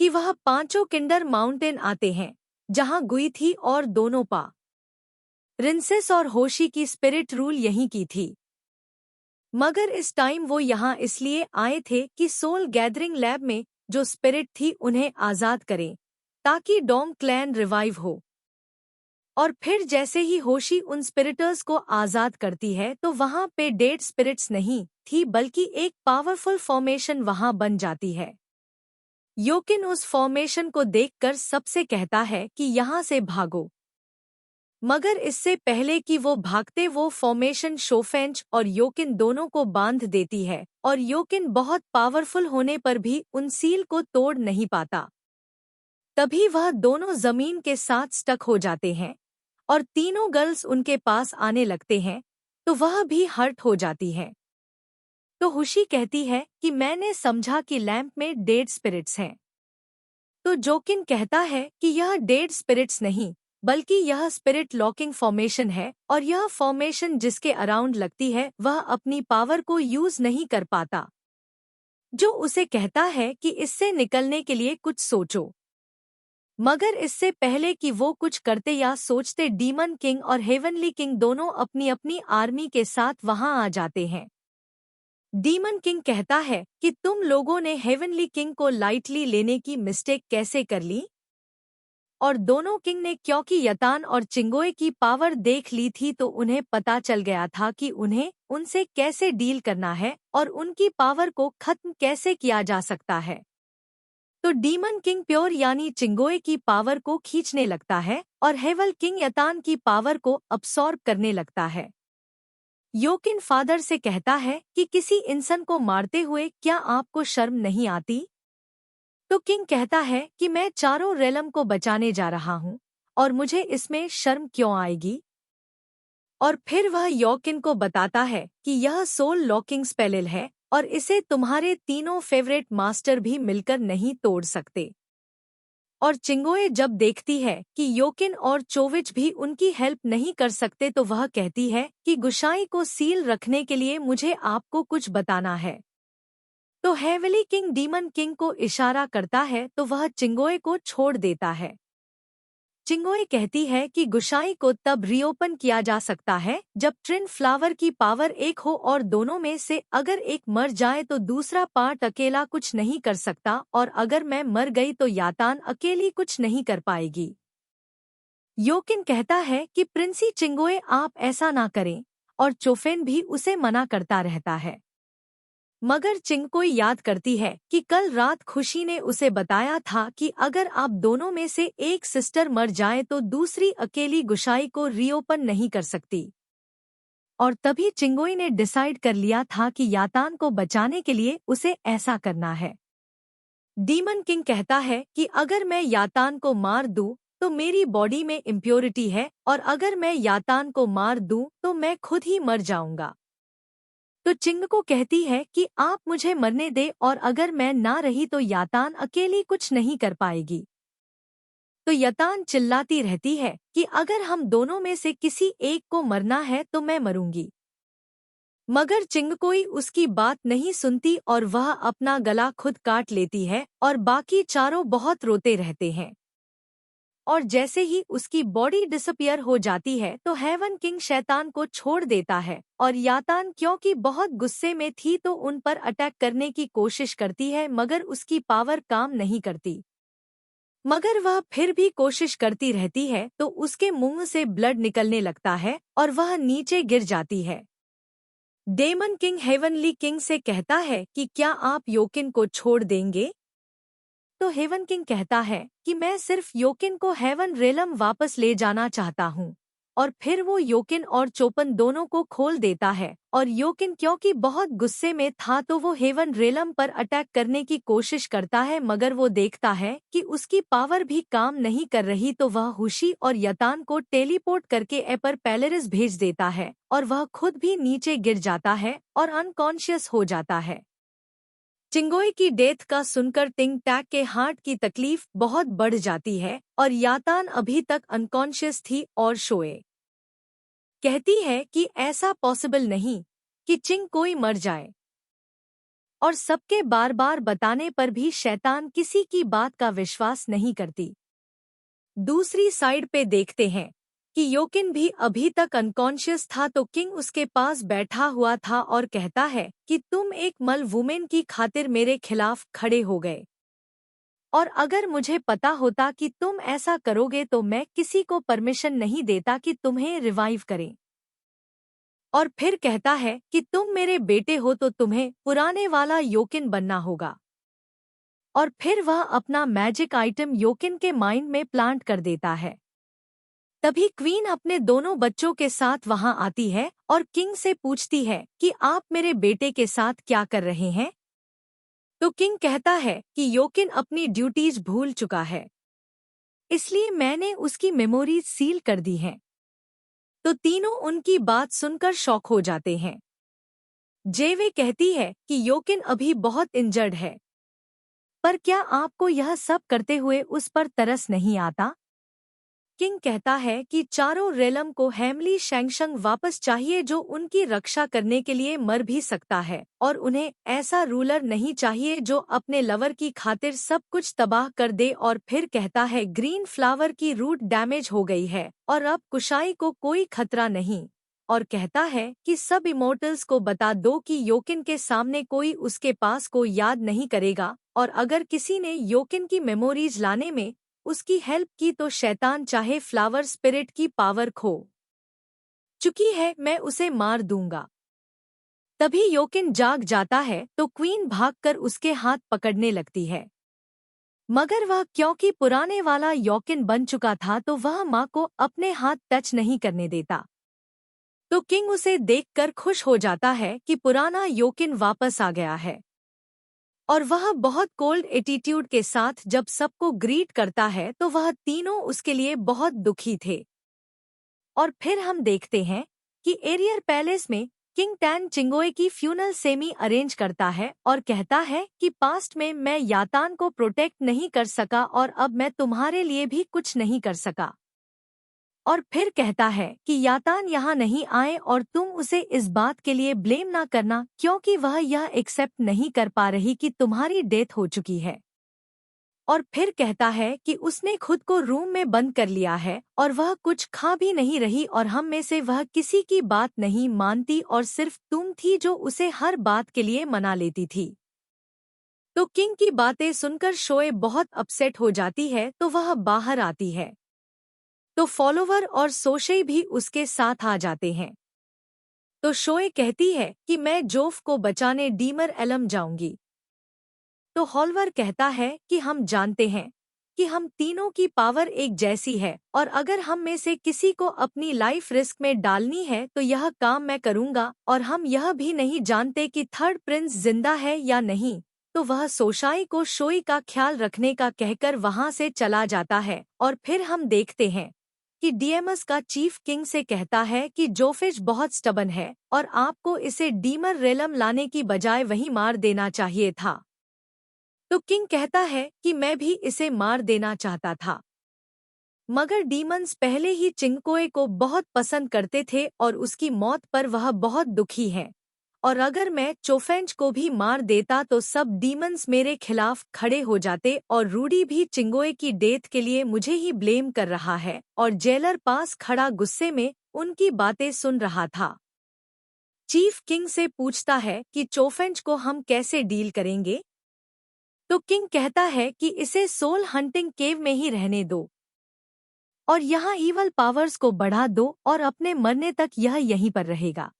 कि वह पांचों किंडर माउंटेन आते हैं जहां गुई थी और दोनों प्रिंसेस और होशी की स्पिरिट रूल यहीं की थी। मगर इस टाइम वो यहाँ इसलिए आए थे कि सोल गैदरिंग लैब में जो स्पिरिट थी उन्हें आज़ाद करें ताकि डोंग क्लैन रिवाइव हो। और फिर जैसे ही होशी उन स्पिरिटर्स को आज़ाद करती है तो वहाँ पे डेड स्पिरिट्स नहीं थी बल्कि एक पावरफुल फॉर्मेशन वहाँ बन जाती है। योकिन उस फॉर्मेशन को देखकर सबसे कहता है कि यहाँ से भागो, मगर इससे पहले कि वो भागते वो फॉर्मेशन शोफेंच और योकिन दोनों को बांध देती है और योकिन बहुत पावरफुल होने पर भी उन सील को तोड़ नहीं पाता। तभी वह दोनों जमीन के साथ स्टक हो जाते हैं और तीनों गर्ल्स उनके पास आने लगते हैं तो वह भी हर्ट हो जाती है। तो हुशी कहती है कि मैंने समझा कि लैंप में डेड स्पिरिट्स हैं। तो जोकिन कहता है कि यह डेड स्पिरिट्स नहीं बल्कि यह स्पिरिट लॉकिंग फॉर्मेशन है, और यह फॉर्मेशन जिसके अराउंड लगती है वह अपनी पावर को यूज नहीं कर पाता। जो उसे कहता है कि इससे निकलने के लिए कुछ सोचो। मगर इससे पहले कि वो कुछ करते या सोचते डीमन किंग और हेवनली किंग दोनों अपनी अपनी आर्मी के साथ वहां आ जाते हैं। डीमन किंग कहता है कि तुम लोगों ने हेवनली किंग को लाइटली लेने की मिस्टेक कैसे कर ली। और दोनों किंग ने क्योंकि यतान और चिंगोए की पावर देख ली थी तो उन्हें पता चल गया था कि उन्हें उनसे कैसे डील करना है और उनकी पावर को खत्म कैसे किया जा सकता है। तो डीमन किंग प्योर यानी चिंगोए की पावर को खींचने लगता है और हेवल किंग यतान की पावर को अब्सॉर्ब करने लगता है। योकिन फादर से कहता है कि किसी इंसान को मारते हुए क्या आपको शर्म नहीं आती? तो किंग कहता है कि मैं चारों रेलम को बचाने जा रहा हूँ और मुझे इसमें शर्म क्यों आएगी? और फिर वह योकिन को बताता है कि यह सोल लॉकिंग स्पेल है और इसे तुम्हारे तीनों फेवरेट मास्टर भी मिलकर नहीं तोड़ सकते। और चिंगोए जब देखती है कि योकिन और चोविच भी उनकी हेल्प नहीं कर सकते तो वह कहती है कि गुशाई को सील रखने के लिए मुझे आपको कुछ बताना है। तो हेवली किंग डीमन किंग को इशारा करता है तो वह चिंगोए को छोड़ देता है। चिंगोए कहती है कि गुशाई को तब रीओपन किया जा सकता है जब ट्विन फ्लावर की पावर एक हो और दोनों में से अगर एक मर जाए तो दूसरा पार्ट अकेला कुछ नहीं कर सकता और अगर मैं मर गई तो यातान अकेली कुछ नहीं कर पाएगी। योकिन कहता है कि प्रिंसी चिंगोए आप ऐसा ना करें और चोफेन भी उसे मना करता रहता है। मगर चिंगकोई याद करती है कि कल रात खुशी ने उसे बताया था कि अगर आप दोनों में से एक सिस्टर मर जाए तो दूसरी अकेली गुशाई को रीओपन नहीं कर सकती। और तभी चिंगोई ने डिसाइड कर लिया था कि यातान को बचाने के लिए उसे ऐसा करना है। डीमन किंग कहता है कि अगर मैं यातान को मार दूं तो मेरी बॉडी में इम्प्योरिटी है और अगर मैं यातान को मार दूं तो मैं खुद ही मर जाऊंगा। तो चिंग को कहती है कि आप मुझे मरने दे और अगर मैं ना रही तो यातान अकेली कुछ नहीं कर पाएगी। तो यतान चिल्लाती रहती है कि अगर हम दोनों में से किसी एक को मरना है तो मैं मरूंगी। मगर चिंगकोई उसकी बात नहीं सुनती और वह अपना गला खुद काट लेती है और बाकी चारों बहुत रोते रहते हैं। और जैसे ही उसकी बॉडी डिसअपियर हो जाती है तो हेवन किंग शैतान को छोड़ देता है और यातान क्योंकि बहुत गुस्से में थी तो उन पर अटैक करने की कोशिश करती है मगर उसकी पावर काम नहीं करती। मगर वह फिर भी कोशिश करती रहती है तो उसके मुंह से ब्लड निकलने लगता है और वह नीचे गिर जाती है। डेमन किंग हेवनली किंग से कहता है कि क्या आप योकिन को छोड़ देंगे? तो हेवन किंग कहता है कि मैं सिर्फ योकिन को हेवन रेलम वापस ले जाना चाहता हूँ। और फिर वो योकिन और चोपन दोनों को खोल देता है और योकिन क्योंकि बहुत गुस्से में था तो वो हेवन रेलम पर अटैक करने की कोशिश करता है मगर वो देखता है कि उसकी पावर भी काम नहीं कर रही तो वह हुशी और यतान को टेलीपोर्ट करके एपर पैलेरिस भेज देता है और वह खुद भी नीचे गिर जाता है और अनकॉन्शियस हो जाता है। चिंगोई की डेथ का सुनकर टिंग टैक के हार्ट की तकलीफ बहुत बढ़ जाती है और यातान अभी तक अनकॉन्शियस थी और शोए कहती है कि ऐसा पॉसिबल नहीं कि चिंग कोई मर जाए। और सबके बार बार बताने पर भी शैतान किसी की बात का विश्वास नहीं करती। दूसरी साइड पे देखते हैं कि योकिन भी अभी तक अनकॉन्शियस था तो किंग उसके पास बैठा हुआ था और कहता है कि तुम एक मल वुमेन की खातिर मेरे खिलाफ खड़े हो गए और अगर मुझे पता होता कि तुम ऐसा करोगे तो मैं किसी को परमिशन नहीं देता कि तुम्हें रिवाइव करें। और फिर कहता है कि तुम मेरे बेटे हो तो तुम्हें पुराने वाला योकिन बनना होगा। और फिर वह अपना मैजिक आइटम योकिन के माइंड में प्लांट कर देता है। तभी क्वीन अपने दोनों बच्चों के साथ वहां आती है और किंग से पूछती है कि आप मेरे बेटे के साथ क्या कर रहे हैं? तो किंग कहता है कि योकिन अपनी ड्यूटीज भूल चुका है, इसलिए मैंने उसकी मेमोरीज सील कर दी हैं। तो तीनों उनकी बात सुनकर शॉक हो जाते हैं। जेवे कहती है कि योकिन अभी बहुत इंजर्ड है, पर क्या आपको यह सब करते हुए उस पर तरस नहीं आता? किंग कहता है कि चारों रेलम को हेमली शैंगशंग वापस चाहिए जो उनकी रक्षा करने के लिए मर भी सकता है और उन्हें ऐसा रूलर नहीं चाहिए जो अपने लवर की खातिर सब कुछ तबाह कर दे। और फिर कहता है ग्रीन फ्लावर की रूट डैमेज हो गई है और अब कुशाई को कोई खतरा नहीं। और कहता है कि सब इमोर्टल्स को बता दो कि योकिन के सामने कोई उसके पास को याद नहीं करेगा और अगर किसी ने योकिन की मेमोरीज लाने में उसकी हेल्प की तो शैतान चाहे फ्लावर स्पिरिट की पावर खो चुकी है मैं उसे मार दूंगा। तभी योकिन जाग जाता है तो क्वीन भागकर उसके हाथ पकड़ने लगती है। मगर वह क्योंकि पुराने वाला यॉकिन बन चुका था तो वह माँ को अपने हाथ टच नहीं करने देता। तो किंग उसे देखकर खुश हो जाता है कि पुराना योकिन वापस आ गया है, और वह बहुत कोल्ड एटीट्यूड के साथ जब सबको ग्रीट करता है तो वह तीनों उसके लिए बहुत दुखी थे। और फिर हम देखते हैं कि एरियर पैलेस में किंग टैन चिंगोए की फ्यूनल सेमी अरेंज करता है और कहता है कि पास्ट में मैं यातान को प्रोटेक्ट नहीं कर सका और अब मैं तुम्हारे लिए भी कुछ नहीं कर सका। और फिर कहता है कि यातान यहाँ नहीं आए और तुम उसे इस बात के लिए ब्लेम ना करना क्योंकि वह यह एक्सेप्ट नहीं कर पा रही कि तुम्हारी डेथ हो चुकी है। और फिर कहता है कि उसने खुद को रूम में बंद कर लिया है और वह कुछ खा भी नहीं रही और हम में से वह किसी की बात नहीं मानती और सिर्फ तुम थी जो उसे हर बात के लिए मना लेती थी। तो किंग की बातें सुनकर शोए बहुत अपसेट हो जाती है तो वह बाहर आती है। तो फॉलोवर और सोशे भी उसके साथ आ जाते हैं। तो शोए कहती है कि मैं जोफ को बचाने डीमर एलम जाऊंगी। तो हॉलवर कहता है कि हम जानते हैं कि हम तीनों की पावर एक जैसी है और अगर हम में से किसी को अपनी लाइफ रिस्क में डालनी है तो यह काम मैं करूंगा, और हम यह भी नहीं जानते कि थर्ड प्रिंस जिंदा है या नहीं। तो वह सोशाई को शोई का ख्याल रखने का कहकर वहां से चला जाता है। और फिर हम देखते हैं कि डीएमएस का चीफ किंग से कहता है कि जोफिश बहुत स्टबन है और आपको इसे डीमर रेलम लाने की बजाय वहीं मार देना चाहिए था। तो किंग कहता है कि मैं भी इसे मार देना चाहता था, मगर डीमंस पहले ही चिंगकोए को बहुत पसंद करते थे और उसकी मौत पर वह बहुत दुखी है, और अगर मैं चोफेंच को भी मार देता तो सब डीमंस मेरे खिलाफ खड़े हो जाते और रूडी भी चिंगोए की डेथ के लिए मुझे ही ब्लेम कर रहा है। और जेलर पास खड़ा गुस्से में उनकी बातें सुन रहा था। चीफ किंग से पूछता है कि चोफेंच को हम कैसे डील करेंगे। तो किंग कहता है कि इसे सोल हंटिंग केव में ही रहने दो और यहाँ ईवल पावर्स को बढ़ा दो और अपने मरने तक यह यहीं पर रहेगा।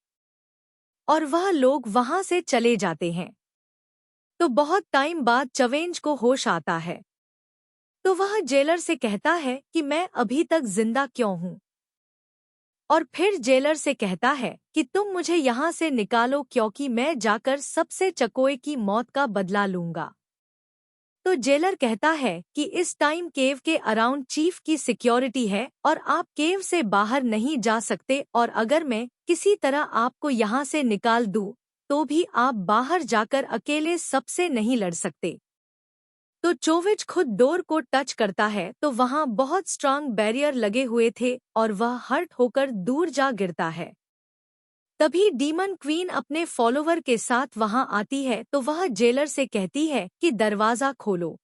और वह लोग वहां से चले जाते हैं। तो बहुत टाइम बाद चवेंज को होश आता है। तो वह जेलर से कहता है कि मैं अभी तक जिंदा क्यों हूँ। और फिर जेलर से कहता है कि तुम मुझे यहाँ से निकालो क्योंकि मैं जाकर सबसे चकोए की मौत का बदला लूंगा। तो जेलर कहता है कि इस टाइम केव के अराउंड चीफ की सिक्योरिटी है और आप केव से बाहर नहीं जा सकते, और अगर मैं किसी तरह आपको यहाँ से निकाल दूँ तो भी आप बाहर जाकर अकेले सबसे नहीं लड़ सकते। तो चोविच खुद डोर को टच करता है तो वहाँ बहुत स्ट्रांग बैरियर लगे हुए थे और वह हर्ट होकर दूर जा गिरता है। तभी डीमन क्वीन अपने फॉलोवर के साथ वहां आती है तो वह जेलर से कहती है कि दरवाजा खोलो,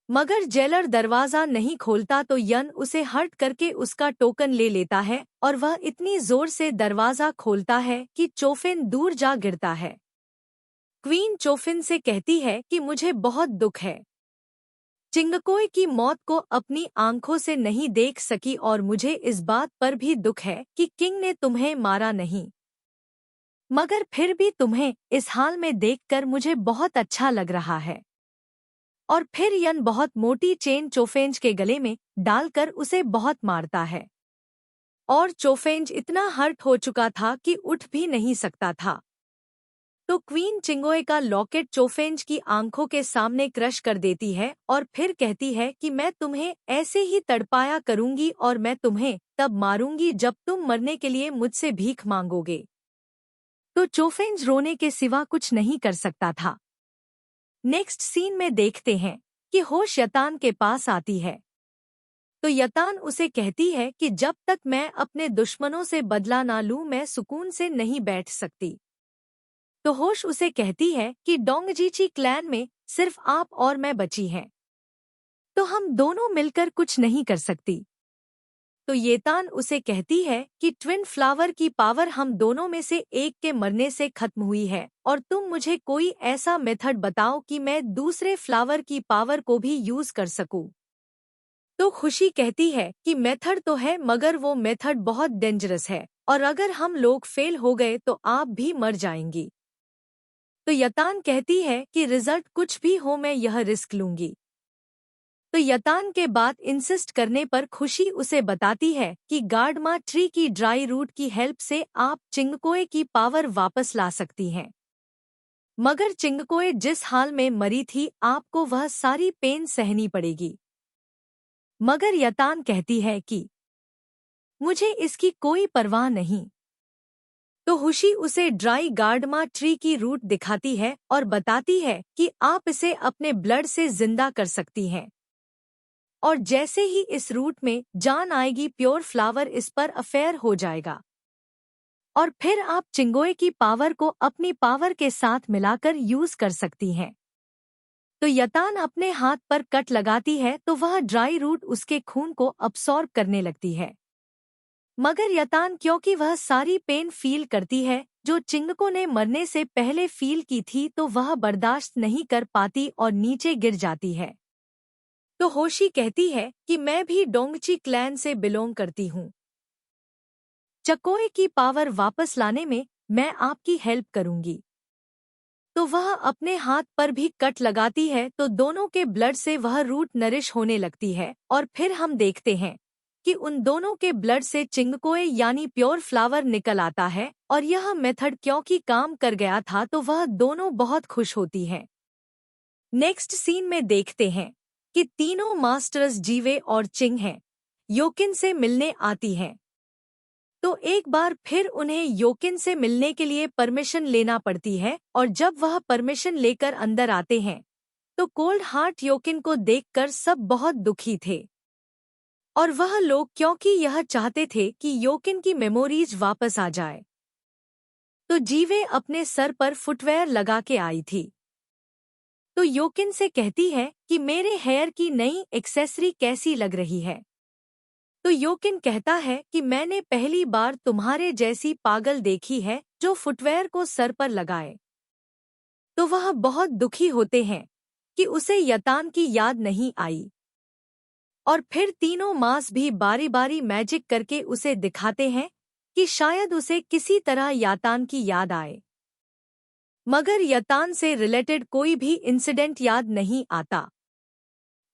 मगर जेलर दरवाजा नहीं खोलता तो यन उसे हर्ट करके उसका टोकन ले लेता है और वह इतनी जोर से दरवाजा खोलता है कि चोफिन दूर जा गिरता है। क्वीन चोफिन से कहती है कि मुझे बहुत दुख है, चिंगकोय की मौत को अपनी आंखों से नहीं देख सकी और मुझे इस बात पर भी दुख है कि किंग ने तुम्हें मारा नहीं, मगर फिर भी तुम्हें इस हाल में देखकर मुझे बहुत अच्छा लग रहा है। और फिर यन बहुत मोटी चेन चोफेंज के गले में डालकर उसे बहुत मारता है और चोफेंज इतना हर्ट हो चुका था कि उठ भी नहीं सकता था। तो क्वीन चिंगोए का लॉकेट चोफेंज की आंखों के सामने क्रश कर देती है और फिर कहती है कि मैं तुम्हें ऐसे ही तड़पाया करूंगी और मैं तुम्हें तब मारूंगी जब तुम मरने के लिए मुझसे भीख मांगोगे। तो चोफेंज रोने के सिवा कुछ नहीं कर सकता था। नेक्स्ट सीन में देखते हैं कि होश यतान के पास आती है। तो यतान उसे कहती है कि जब तक मैं अपने दुश्मनों से बदला ना लूं मैं सुकून से नहीं बैठ सकती। तो होश उसे कहती है कि डोंगजीची क्लैन में सिर्फ आप और मैं बची हैं, तो हम दोनों मिलकर कुछ नहीं कर सकती। तो येतान उसे कहती है कि ट्विन फ्लावर की पावर हम दोनों में से एक के मरने से खत्म हुई है और तुम मुझे कोई ऐसा मेथड बताओ कि मैं दूसरे फ्लावर की पावर को भी यूज कर सकूं। तो खुशी कहती है कि मेथड तो है मगर वो मेथड बहुत डेंजरस है और अगर हम लोग फेल हो गए तो आप भी मर जाएंगी। तो यतान कहती है कि रिजल्ट कुछ भी हो मैं यह रिस्क लूंगी। तो यतान के बात इंसिस्ट करने पर खुशी उसे बताती है कि गार्डमा ट्री की ड्राई रूट की हेल्प से आप चिंगकोए की पावर वापस ला सकती हैं। मगर चिंगकोए जिस हाल में मरी थी आपको वह सारी पेन सहनी पड़ेगी। मगर यतान कहती है कि मुझे इसकी कोई परवाह नहीं। तो हुशी उसे ड्राई गार्डमा ट्री की रूट दिखाती है और बताती है कि आप इसे अपने ब्लड से जिंदा कर सकती हैं। और जैसे ही इस रूट में जान आएगी प्योर फ्लावर इस पर अफेयर हो जाएगा और फिर आप चिंगोए की पावर को अपनी पावर के साथ मिलाकर यूज कर सकती हैं। तो यतान अपने हाथ पर कट लगाती है तो वह ड्राई रूट उसके खून को अब्सॉर्ब करने लगती है। मगर यतान क्योंकि वह सारी पेन फील करती है जो चिंगको ने मरने से पहले फील की थी तो वह बर्दाश्त नहीं कर पाती और नीचे गिर जाती है। तो होशी कहती है कि मैं भी डोंगची क्लैन से बिलोंग करती हूँ। चकोए की पावर वापस लाने में मैं आपकी हेल्प करूंगी। तो वह अपने हाथ पर भी कट लगाती है तो दोनों के ब्लड से वह रूट नरिश होने लगती है और फिर हम देखते हैं कि उन दोनों के ब्लड से चिंगकोए यानी प्योर फ्लावर निकल आता है और यह मेथड क्योंकि काम कर गया था तो वह दोनों बहुत खुश होती हैं। नेक्स्ट सीन में देखते हैं कि तीनों मास्टर्स जीवे और चिंग हैं योकिन से मिलने आती हैं। तो एक बार फिर उन्हें योकिन से मिलने के लिए परमिशन लेना पड़ती है और जब वह परमिशन लेकर अंदर आते हैं तो कोल्ड हार्ट योकिन को देखकर सब बहुत दुखी थे और वह लोग क्योंकि यह चाहते थे कि योकिन की मेमोरीज वापस आ जाए। तो जीवे अपने सर पर फुटवेयर लगा के आई थी। तो योकिन से कहती है कि मेरे हेयर की नई एक्सेसरी कैसी लग रही है। तो योकिन कहता है कि मैंने पहली बार तुम्हारे जैसी पागल देखी है जो फुटवेयर को सर पर लगाए। तो वह बहुत दुखी होते हैं कि उसे यतान की याद नहीं आई और फिर तीनों मास भी बारी बारी मैजिक करके उसे दिखाते हैं कि शायद उसे किसी तरह यातान की याद आए। मगर यतान से रिलेटेड कोई भी इंसिडेंट याद नहीं आता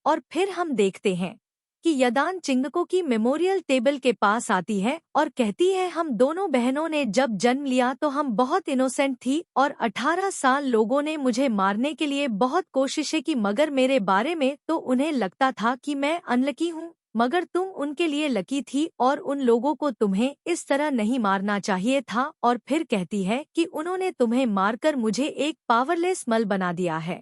और फिर हम देखते हैं कि यदान चिंगको की मेमोरियल टेबल के पास आती है और कहती है हम दोनों बहनों ने जब जन्म लिया तो हम बहुत इनोसेंट थी और 18 साल लोगों ने मुझे मारने के लिए बहुत कोशिशें की मगर मेरे बारे में तो उन्हें लगता था कि मैं अनलकी हूँ मगर तुम उनके लिए लकी थी और उन लोगों को तुम्हें इस तरह नहीं मारना चाहिए था। और फिर कहती है कि उन्होंने तुम्हें मारकर मुझे एक पावरलेस मल बना दिया है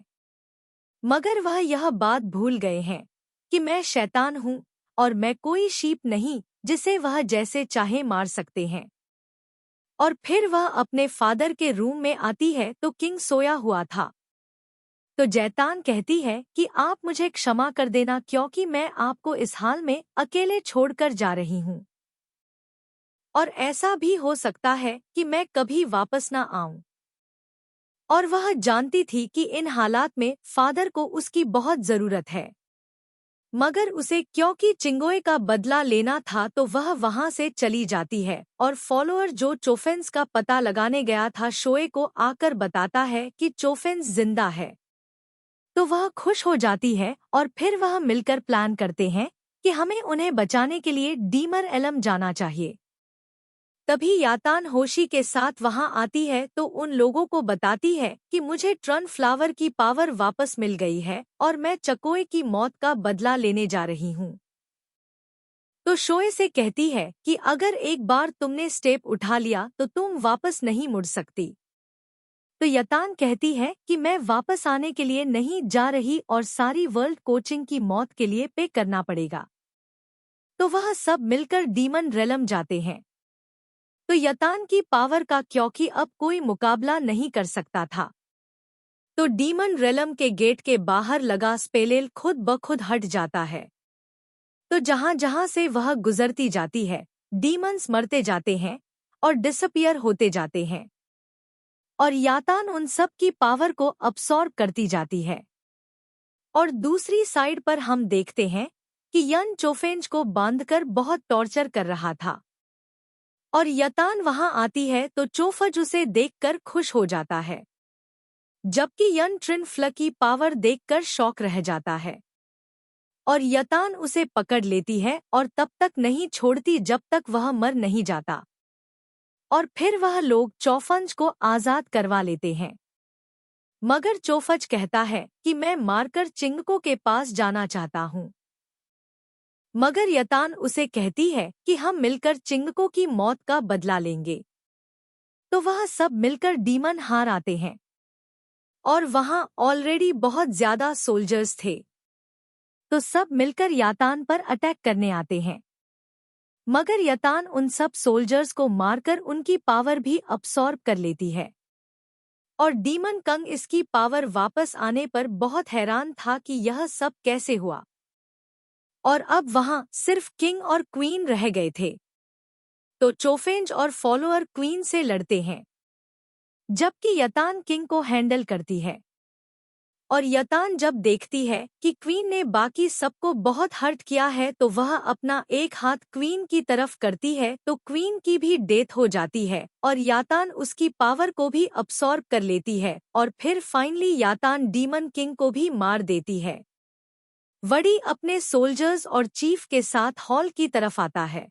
मगर वह यह बात भूल गए हैं कि मैं शैतान हूँ और मैं कोई शीप नहीं जिसे वह जैसे चाहे मार सकते हैं। और फिर वह अपने फादर के रूम में आती है तो किंग सोया हुआ था। तो जैतान कहती है कि आप मुझे क्षमा कर देना क्योंकि मैं आपको इस हाल में अकेले छोड़कर जा रही हूँ और ऐसा भी हो सकता है कि मैं कभी वापस ना आऊं। और वह जानती थी कि इन हालात में फादर को उसकी बहुत जरूरत है मगर उसे क्योंकि चिंगोए का बदला लेना था तो वह वहां से चली जाती है और फॉलोअर जो चोफेंस का पता लगाने गया था शोए को आकर बताता है कि चोफेंस जिंदा है। तो वह खुश हो जाती है और फिर वह मिलकर प्लान करते हैं कि हमें उन्हें बचाने के लिए डीमर एलम जाना चाहिए। तभी यातान होशी के साथ वहां आती है तो उन लोगों को बताती है कि मुझे ट्रन फ्लावर की पावर वापस मिल गई है और मैं चकोए की मौत का बदला लेने जा रही हूँ। तो शोए से कहती है कि अगर एक बार तुमने स्टेप उठा लिया तो तुम वापस नहीं मुड़ सकती। तो यतान कहती है कि मैं वापस आने के लिए नहीं जा रही और सारी वर्ल्ड कोचिंग की मौत के लिए पे करना पड़ेगा। तो वह सब मिलकर डीमन रेलम जाते हैं। तो यतान की पावर का क्योंकि अब कोई मुकाबला नहीं कर सकता था तो डीमन रेलम के गेट के बाहर लगा स्पेलेल खुद ब खुद हट जाता है। तो जहां जहां से वह गुजरती जाती है डीमंस मरते जाते हैं और डिसअपियर होते जाते हैं और यातान उन सब की पावर को अब्सॉर्ब करती जाती है। और दूसरी साइड पर हम देखते हैं कि यन चोफेंज को बांधकर बहुत टॉर्चर कर रहा था और यतान वहां आती है तो चोफज उसे देखकर खुश हो जाता है जबकि यन ट्रिन फ्ल की पावर देखकर शॉक रह जाता है। और यतान उसे पकड़ लेती है और तब तक नहीं छोड़ती जब तक वह मर नहीं जाता। और फिर वह लोग चौफंज को आजाद करवा लेते हैं। मगर चोफच कहता है कि मैं मारकर चिंगको के पास जाना चाहता हूँ। मगर यतान उसे कहती है कि हम मिलकर चिंगको की मौत का बदला लेंगे। तो वह सब मिलकर डीमन हार आते हैं और वहां ऑलरेडी बहुत ज्यादा सोल्जर्स थे, तो सब मिलकर यातान पर अटैक करने आते हैं। मगर यतान उन सब सोल्जर्स को मारकर उनकी पावर भी अब्सॉर्ब कर लेती है। और डीमन कंग इसकी पावर वापस आने पर बहुत हैरान था कि यह सब कैसे हुआ। और अब वहां सिर्फ किंग और क्वीन रह गए थे। तो चोफेंज और फॉलोअर क्वीन से लड़ते हैं, जबकि यतान किंग को हैंडल करती है। और यतान जब देखती है कि क्वीन ने बाकी सबको बहुत हर्ट किया है तो वह अपना एक हाथ क्वीन की तरफ करती है, तो क्वीन की भी डेथ हो जाती है और यातान उसकी पावर को भी अब्सॉर्ब कर लेती है। और फिर फाइनली यातान डीमन किंग को भी मार देती है। वडी अपने सोल्जर्स और चीफ के साथ हॉल की तरफ आता है,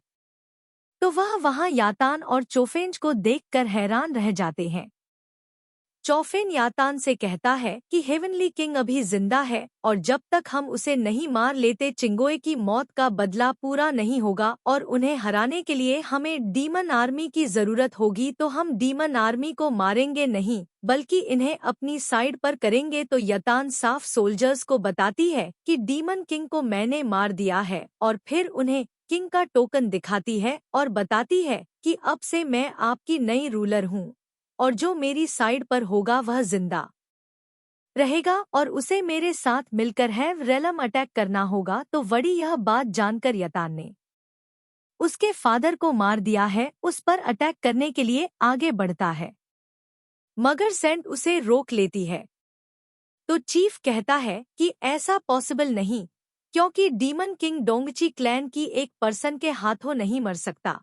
तो वह वहां यातान और चोफेंज को देखकर हैरान रह जाते हैं। चौफेन यातान से कहता है कि हेवनली किंग अभी जिंदा है और जब तक हम उसे नहीं मार लेते चिंगोए की मौत का बदला पूरा नहीं होगा और उन्हें हराने के लिए हमें डीमन आर्मी की जरूरत होगी। तो हम डीमन आर्मी को मारेंगे नहीं बल्कि इन्हें अपनी साइड पर करेंगे। तो यतान साफ सोल्जर्स को बताती है कि डीमन किंग को मैंने मार दिया है और फिर उन्हें किंग का टोकन दिखाती है और बताती है कि अब से मैं आपकी नई रूलर हूँ और जो मेरी साइड पर होगा वह जिंदा रहेगा और उसे मेरे साथ मिलकर है रेलम अटैक करना होगा। तो वडी यह बात जानकर यतान ने उसके फादर को मार दिया है उस पर अटैक करने के लिए आगे बढ़ता है, मगर सेंट उसे रोक लेती है। तो चीफ कहता है कि ऐसा पॉसिबल नहीं, क्योंकि डीमन किंग डोंगची क्लैन की एक पर्सन के हाथों नहीं मर सकता।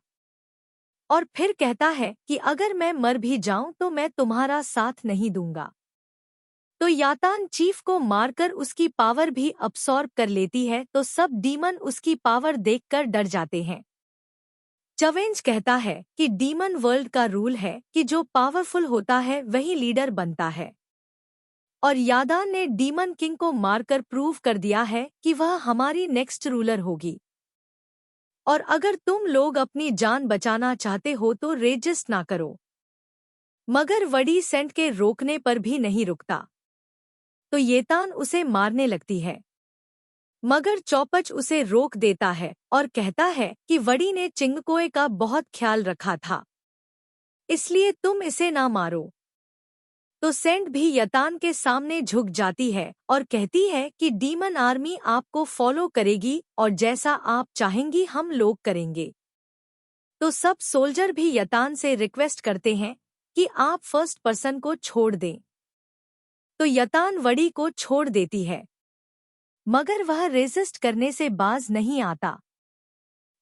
और फिर कहता है कि अगर मैं मर भी जाऊं तो मैं तुम्हारा साथ नहीं दूंगा। तो यातान चीफ को मारकर उसकी पावर भी अब्सॉर्ब कर लेती है, तो सब डीमन उसकी पावर देखकर डर जाते हैं। चवेंज कहता है कि डीमन वर्ल्ड का रूल है कि जो पावरफुल होता है वही लीडर बनता है। और यादान ने डीमन किंग को मारकर प्रूव कर दिया है कि वह हमारी नेक्स्ट रूलर होगी। और अगर तुम लोग अपनी जान बचाना चाहते हो तो रेजिस्ट ना करो। मगर वडी सेंट के रोकने पर भी नहीं रुकता, तो येतान उसे मारने लगती है। मगर चौपच उसे रोक देता है और कहता है कि वडी ने चिंगकोए का बहुत ख्याल रखा था, इसलिए तुम इसे ना मारो। तो सेंट भी यतान के सामने झुक जाती है और कहती है कि डीमन आर्मी आपको फॉलो करेगी और जैसा आप चाहेंगी हम लोग करेंगे। तो सब सोल्जर भी यतान से रिक्वेस्ट करते हैं कि आप फर्स्ट पर्सन को छोड़ दें। तो यतान वडी को छोड़ देती है, मगर वह रेजिस्ट करने से बाज नहीं आता।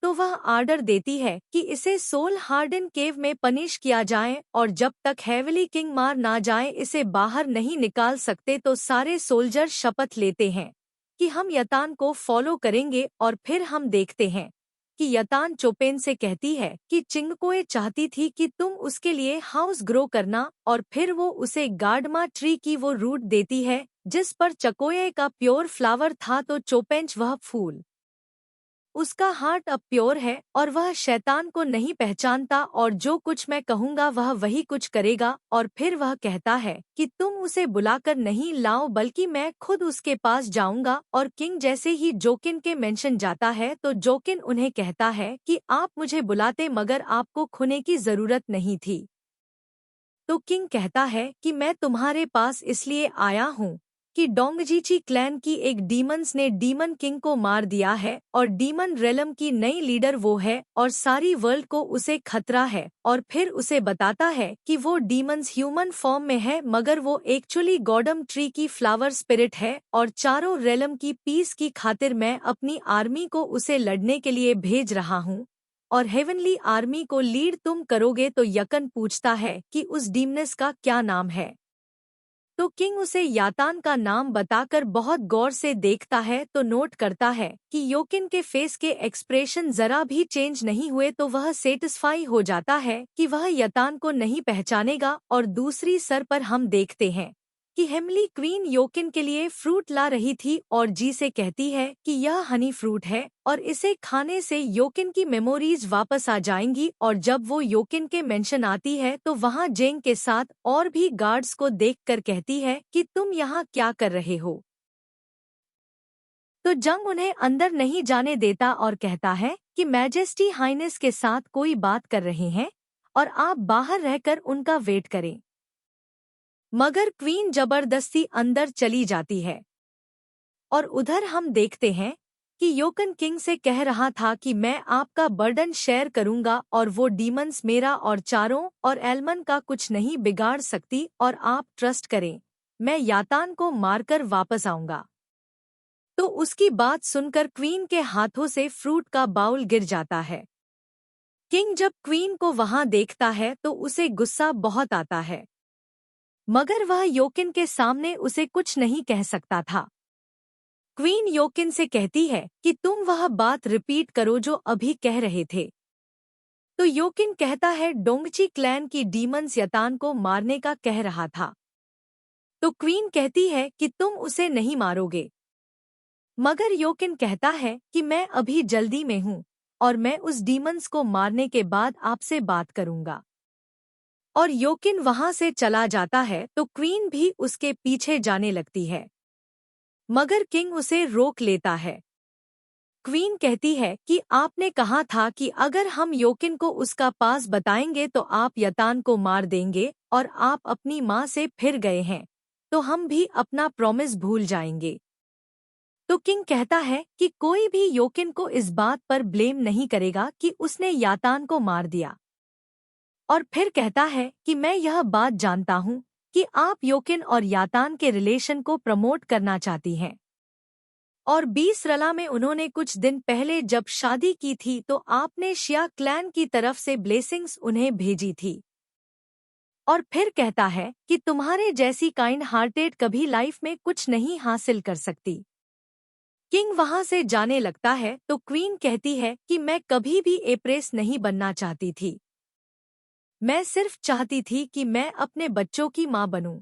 तो वह आर्डर देती है कि इसे सोल हार्डन केव में पनिश किया जाए और जब तक हेवली किंग मार ना जाए इसे बाहर नहीं निकाल सकते। तो सारे सोल्जर शपथ लेते हैं कि हम यतान को फॉलो करेंगे। और फिर हम देखते हैं कि यतान चोपेन से कहती है कि चिंगकोए चाहती थी कि तुम उसके लिए हाउस ग्रो करना, और फिर वो उसे गार्डमा ट्री की वो रूट देती है जिस पर चकोए का प्योर फ्लावर था। तो चोपेंच वह फूल, उसका हार्ट अब प्योर है और वह शैतान को नहीं पहचानता और जो कुछ मैं कहूँगा वह वही कुछ करेगा। और फिर वह कहता है कि तुम उसे बुलाकर नहीं लाओ बल्कि मैं खुद उसके पास जाऊंगा। और किंग जैसे ही जोकिन के मेंशन जाता है तो जोकिन उन्हें कहता है कि आप मुझे बुलाते मगर आपको खुने की जरूरत नहीं थी। तो किंग कहता है कि मैं तुम्हारे पास इसलिए आया हूँ कि डोंगजीची क्लैन की एक डीमंस ने डीमन किंग को मार दिया है और डीमन रेलम की नई लीडर वो है और सारी वर्ल्ड को उसे खतरा है। और फिर उसे बताता है कि वो डीमंस ह्यूमन फॉर्म में है मगर वो एक्चुअली गॉडम ट्री की फ्लावर स्पिरिट है और चारों रेलम की पीस की खातिर मैं अपनी आर्मी को उसे लड़ने के लिए भेज रहा हूँ और हेवनली आर्मी को लीड तुम करोगे। तो यकन पूछता है कि उस डीमनेस का क्या नाम है। तो तो किंग उसे यातान का नाम बताकर बहुत गौर से देखता है तो नोट करता है कि योकिन के फेस के एक्सप्रेशन जरा भी चेंज नहीं हुए, तो वह सेटिस्फाई हो जाता है कि वह यातान को नहीं पहचानेगा। और दूसरी सर पर हम देखते हैं कि हेमली क्वीन योकिन के लिए फ्रूट ला रही थी और जी से कहती है कि यह हनी फ्रूट है और इसे खाने से योकिन की मेमोरीज वापस आ जाएंगी। और जब वो योकिन के मेंशन आती है तो वहाँ जेंग के साथ और भी गार्ड्स को देखकर कहती है कि तुम यहाँ क्या कर रहे हो। तो जंग उन्हें अंदर नहीं जाने देता और कहता है कि मैजेस्टी हाइनेस के साथ कोई बात कर रहे हैं और आप बाहर रहकर उनका वेट करें। मगर क्वीन जबरदस्ती अंदर चली जाती है और उधर हम देखते हैं कि योकिन किंग से कह रहा था कि मैं आपका बर्डन शेयर करूंगा और वो डीमंस मेरा और चारों और एल्मन का कुछ नहीं बिगाड़ सकती और आप ट्रस्ट करें, मैं यातान को मारकर वापस आऊंगा। तो उसकी बात सुनकर क्वीन के हाथों से फ्रूट का बाउल गिर जाता है। किंग जब क्वीन को वहां देखता है तो उसे गुस्सा बहुत आता है, मगर वह योकिन के सामने उसे कुछ नहीं कह सकता था। क्वीन योकिन से कहती है कि तुम वह बात रिपीट करो जो अभी कह रहे थे। तो योकिन कहता है डोंगची क्लैन की डीमंस यतान को मारने का कह रहा था। तो क्वीन कहती है कि तुम उसे नहीं मारोगे, मगर योकिन कहता है कि मैं अभी जल्दी में हूँ और मैं उस डीमंस को मारने के बाद आपसे बात करूंगा। और योकिन वहां से चला जाता है तो क्वीन भी उसके पीछे जाने लगती है, मगर किंग उसे रोक लेता है। क्वीन कहती है कि आपने कहा था कि अगर हम योकिन को उसका पास बताएंगे तो आप यतान को मार देंगे और आप अपनी माँ से फिर गए हैं, तो हम भी अपना प्रॉमिस भूल जाएंगे। तो किंग कहता है कि कोई भी योकिन को इस बात पर ब्लेम नहीं करेगा कि उसने यातान को मार दिया। और फिर कहता है कि मैं यह बात जानता हूँ कि आप योकिन और यातान के रिलेशन को प्रमोट करना चाहती हैं। और 20 रला में उन्होंने कुछ दिन पहले जब शादी की थी तो आपने शिया क्लैन की तरफ से ब्लेसिंग्स उन्हें भेजी थी। और फिर कहता है कि तुम्हारे जैसी काइंड हार्टेड कभी लाइफ में कुछ नहीं हासिल कर सकती। किंग वहां से जाने लगता है तो क्वीन कहती है कि मैं कभी भी एप्रेस नहीं बनना चाहती थी, मैं सिर्फ चाहती थी कि मैं अपने बच्चों की माँ बनूं।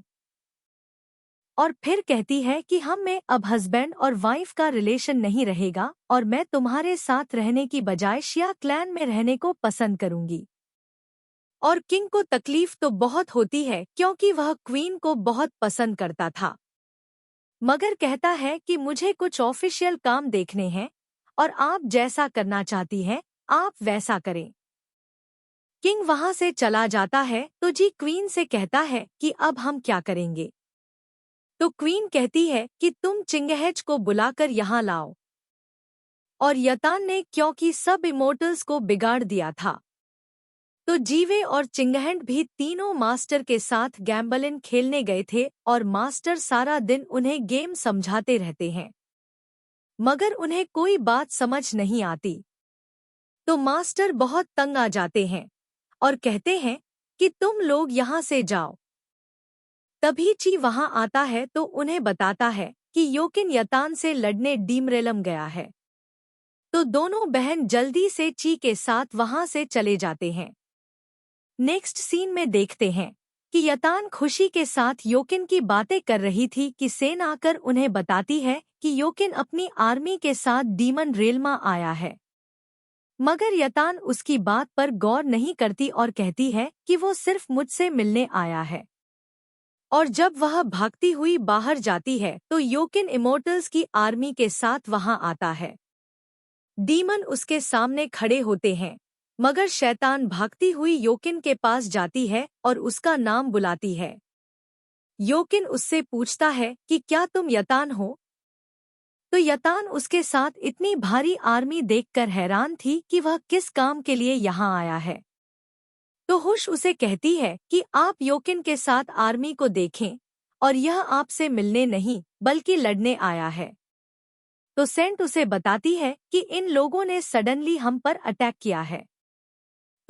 और फिर कहती है कि हम में अब हस्बैंड और वाइफ का रिलेशन नहीं रहेगा और मैं तुम्हारे साथ रहने की बजाय शिया क्लैन में रहने को पसंद करूंगी। और किंग को तकलीफ तो बहुत होती है क्योंकि वह क्वीन को बहुत पसंद करता था, मगर कहता है कि मुझे कुछ ऑफिशियल काम देखने हैं और आप जैसा करना चाहती हैं आप वैसा करें। किंग वहां से चला जाता है तो जी क्वीन से कहता है कि अब हम क्या करेंगे। तो क्वीन कहती है कि तुम चिंगहेज को बुलाकर यहाँ लाओ। और यतान ने क्योंकि सब इमोर्टल्स को बिगाड़ दिया था, तो जीवे और चिंगहेंड भी तीनों मास्टर के साथ गैम्बलिन खेलने गए थे और मास्टर सारा दिन उन्हें गेम समझाते रहते हैं, मगर उन्हें कोई बात समझ नहीं आती। तो मास्टर बहुत तंग आ जाते हैं और कहते हैं कि तुम लोग यहाँ से जाओ। तभी ची वहां आता है तो उन्हें बताता है कि योकिन यतान से लड़ने डीमरेलम गया है। तो दोनों बहन जल्दी से ची के साथ वहां से चले जाते हैं। नेक्स्ट सीन में देखते हैं कि यतान खुशी के साथ योकिन की बातें कर रही थी कि सेन आकर उन्हें बताती है कि योकिन अपनी आर्मी के साथ डीमन रेलमा आया है, मगर यतान उसकी बात पर गौर नहीं करती और कहती है कि वो सिर्फ मुझसे मिलने आया है। और जब वह भागती हुई बाहर जाती है तो योकिन इमोर्टल्स की आर्मी के साथ वहां आता है। डीमन उसके सामने खड़े होते हैं, मगर शैतान भागती हुई योकिन के पास जाती है और उसका नाम बुलाती है। योकिन उससे पूछता है कि क्या तुम यतान हो? तो यतान उसके साथ इतनी भारी आर्मी देखकर हैरान थी कि वह किस काम के लिए यहाँ आया है। तो हुश उसे कहती है कि आप योकिन के साथ आर्मी को देखें और यह आपसे मिलने नहीं बल्कि लड़ने आया है। तो सेंट उसे बताती है कि इन लोगों ने सडनली हम पर अटैक किया है।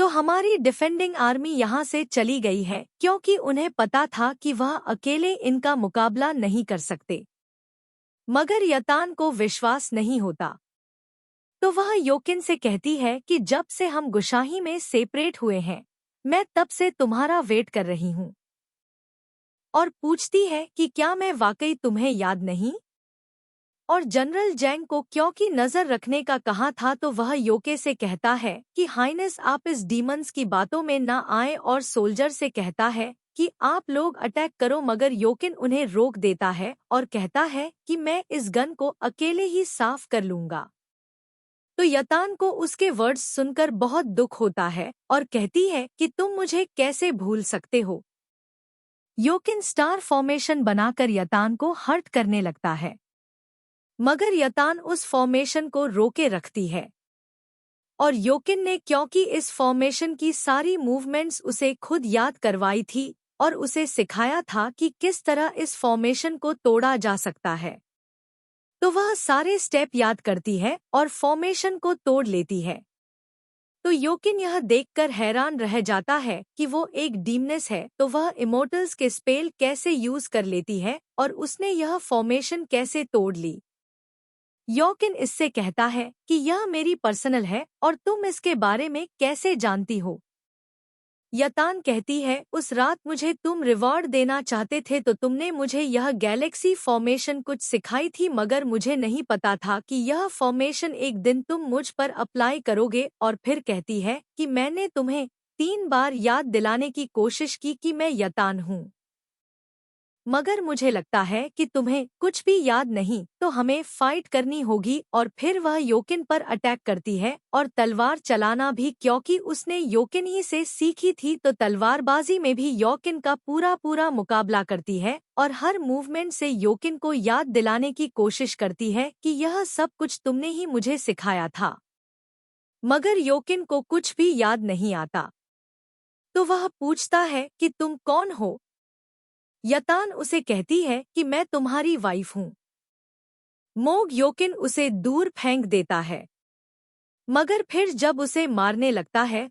तो हमारी डिफेंडिंग आर्मी यहाँ से चली गई है क्योंकि उन्हें पता था कि वह अकेले इनका मुकाबला नहीं कर सकते। मगर यतान को विश्वास नहीं होता, तो वह योकिन से कहती है कि जब से हम गुशाही में सेपरेट हुए हैं, मैं तब से तुम्हारा वेट कर रही हूँ। और पूछती है कि क्या मैं वाकई तुम्हें याद नहीं? और जनरल जैंग को क्योंकि नजर रखने का कहा था, तो वह योके से कहता है कि हाइनेस आप इस डीमंस की बातों में ना आए, और सोल्जर से कहता है कि आप लोग अटैक करो, मगर योकिन उन्हें रोक देता है और कहता है कि मैं इस गन को अकेले ही साफ कर लूंगा। तो यतान को उसके वर्ड्स सुनकर बहुत दुख होता है और कहती है कि तुम मुझे कैसे भूल सकते हो। योकिन स्टार फॉर्मेशन बनाकर यतान को हर्ट करने लगता है, मगर यतान उस फॉर्मेशन को रोके रखती है। और योकिन ने क्योंकि इस फॉर्मेशन की सारी मूवमेंट्स उसे खुद याद करवाई थी और उसे सिखाया था कि किस तरह इस फॉर्मेशन को तोड़ा जा सकता है, तो वह सारे स्टेप याद करती है और फॉर्मेशन को तोड़ लेती है। तो योकिन यह देखकर हैरान रह जाता है कि वो एक डीमनेस है, तो वह इमोर्टल्स के स्पेल कैसे यूज कर लेती है और उसने यह फॉर्मेशन कैसे तोड़ ली। योकिन इससे कहता है कि यह मेरी पर्सनल है और तुम इसके बारे में कैसे जानती हो। यतान कहती है, उस रात मुझे तुम रिवॉर्ड देना चाहते थे, तो तुमने मुझे यह गैलेक्सी फॉर्मेशन कुछ सिखाई थी, मगर मुझे नहीं पता था कि यह फॉर्मेशन एक दिन तुम मुझ पर अप्लाई करोगे। और फिर कहती है कि मैंने तुम्हें 3 बार याद दिलाने की कोशिश की कि मैं यतान हूँ, मगर मुझे लगता है कि तुम्हें कुछ भी याद नहीं, तो हमें फाइट करनी होगी। और फिर वह योकिन पर अटैक करती है और तलवार चलाना भी, क्योंकि उसने योकिन ही से सीखी थी, तो तलवारबाजी में भी योकिन का पूरा मुकाबला करती है और हर मूवमेंट से योकिन को याद दिलाने की कोशिश करती है कि यह सब कुछ तुमने ही मुझे सिखाया था। मगर योकिन को कुछ भी याद नहीं आता, तो वह पूछता है कि तुम कौन हो। यतान उसे कहती है कि मैं तुम्हारी वाइफ हूँ। मोग योकिन उसे दूर फेंक देता है, मगर फिर जब उसे मारने लगता है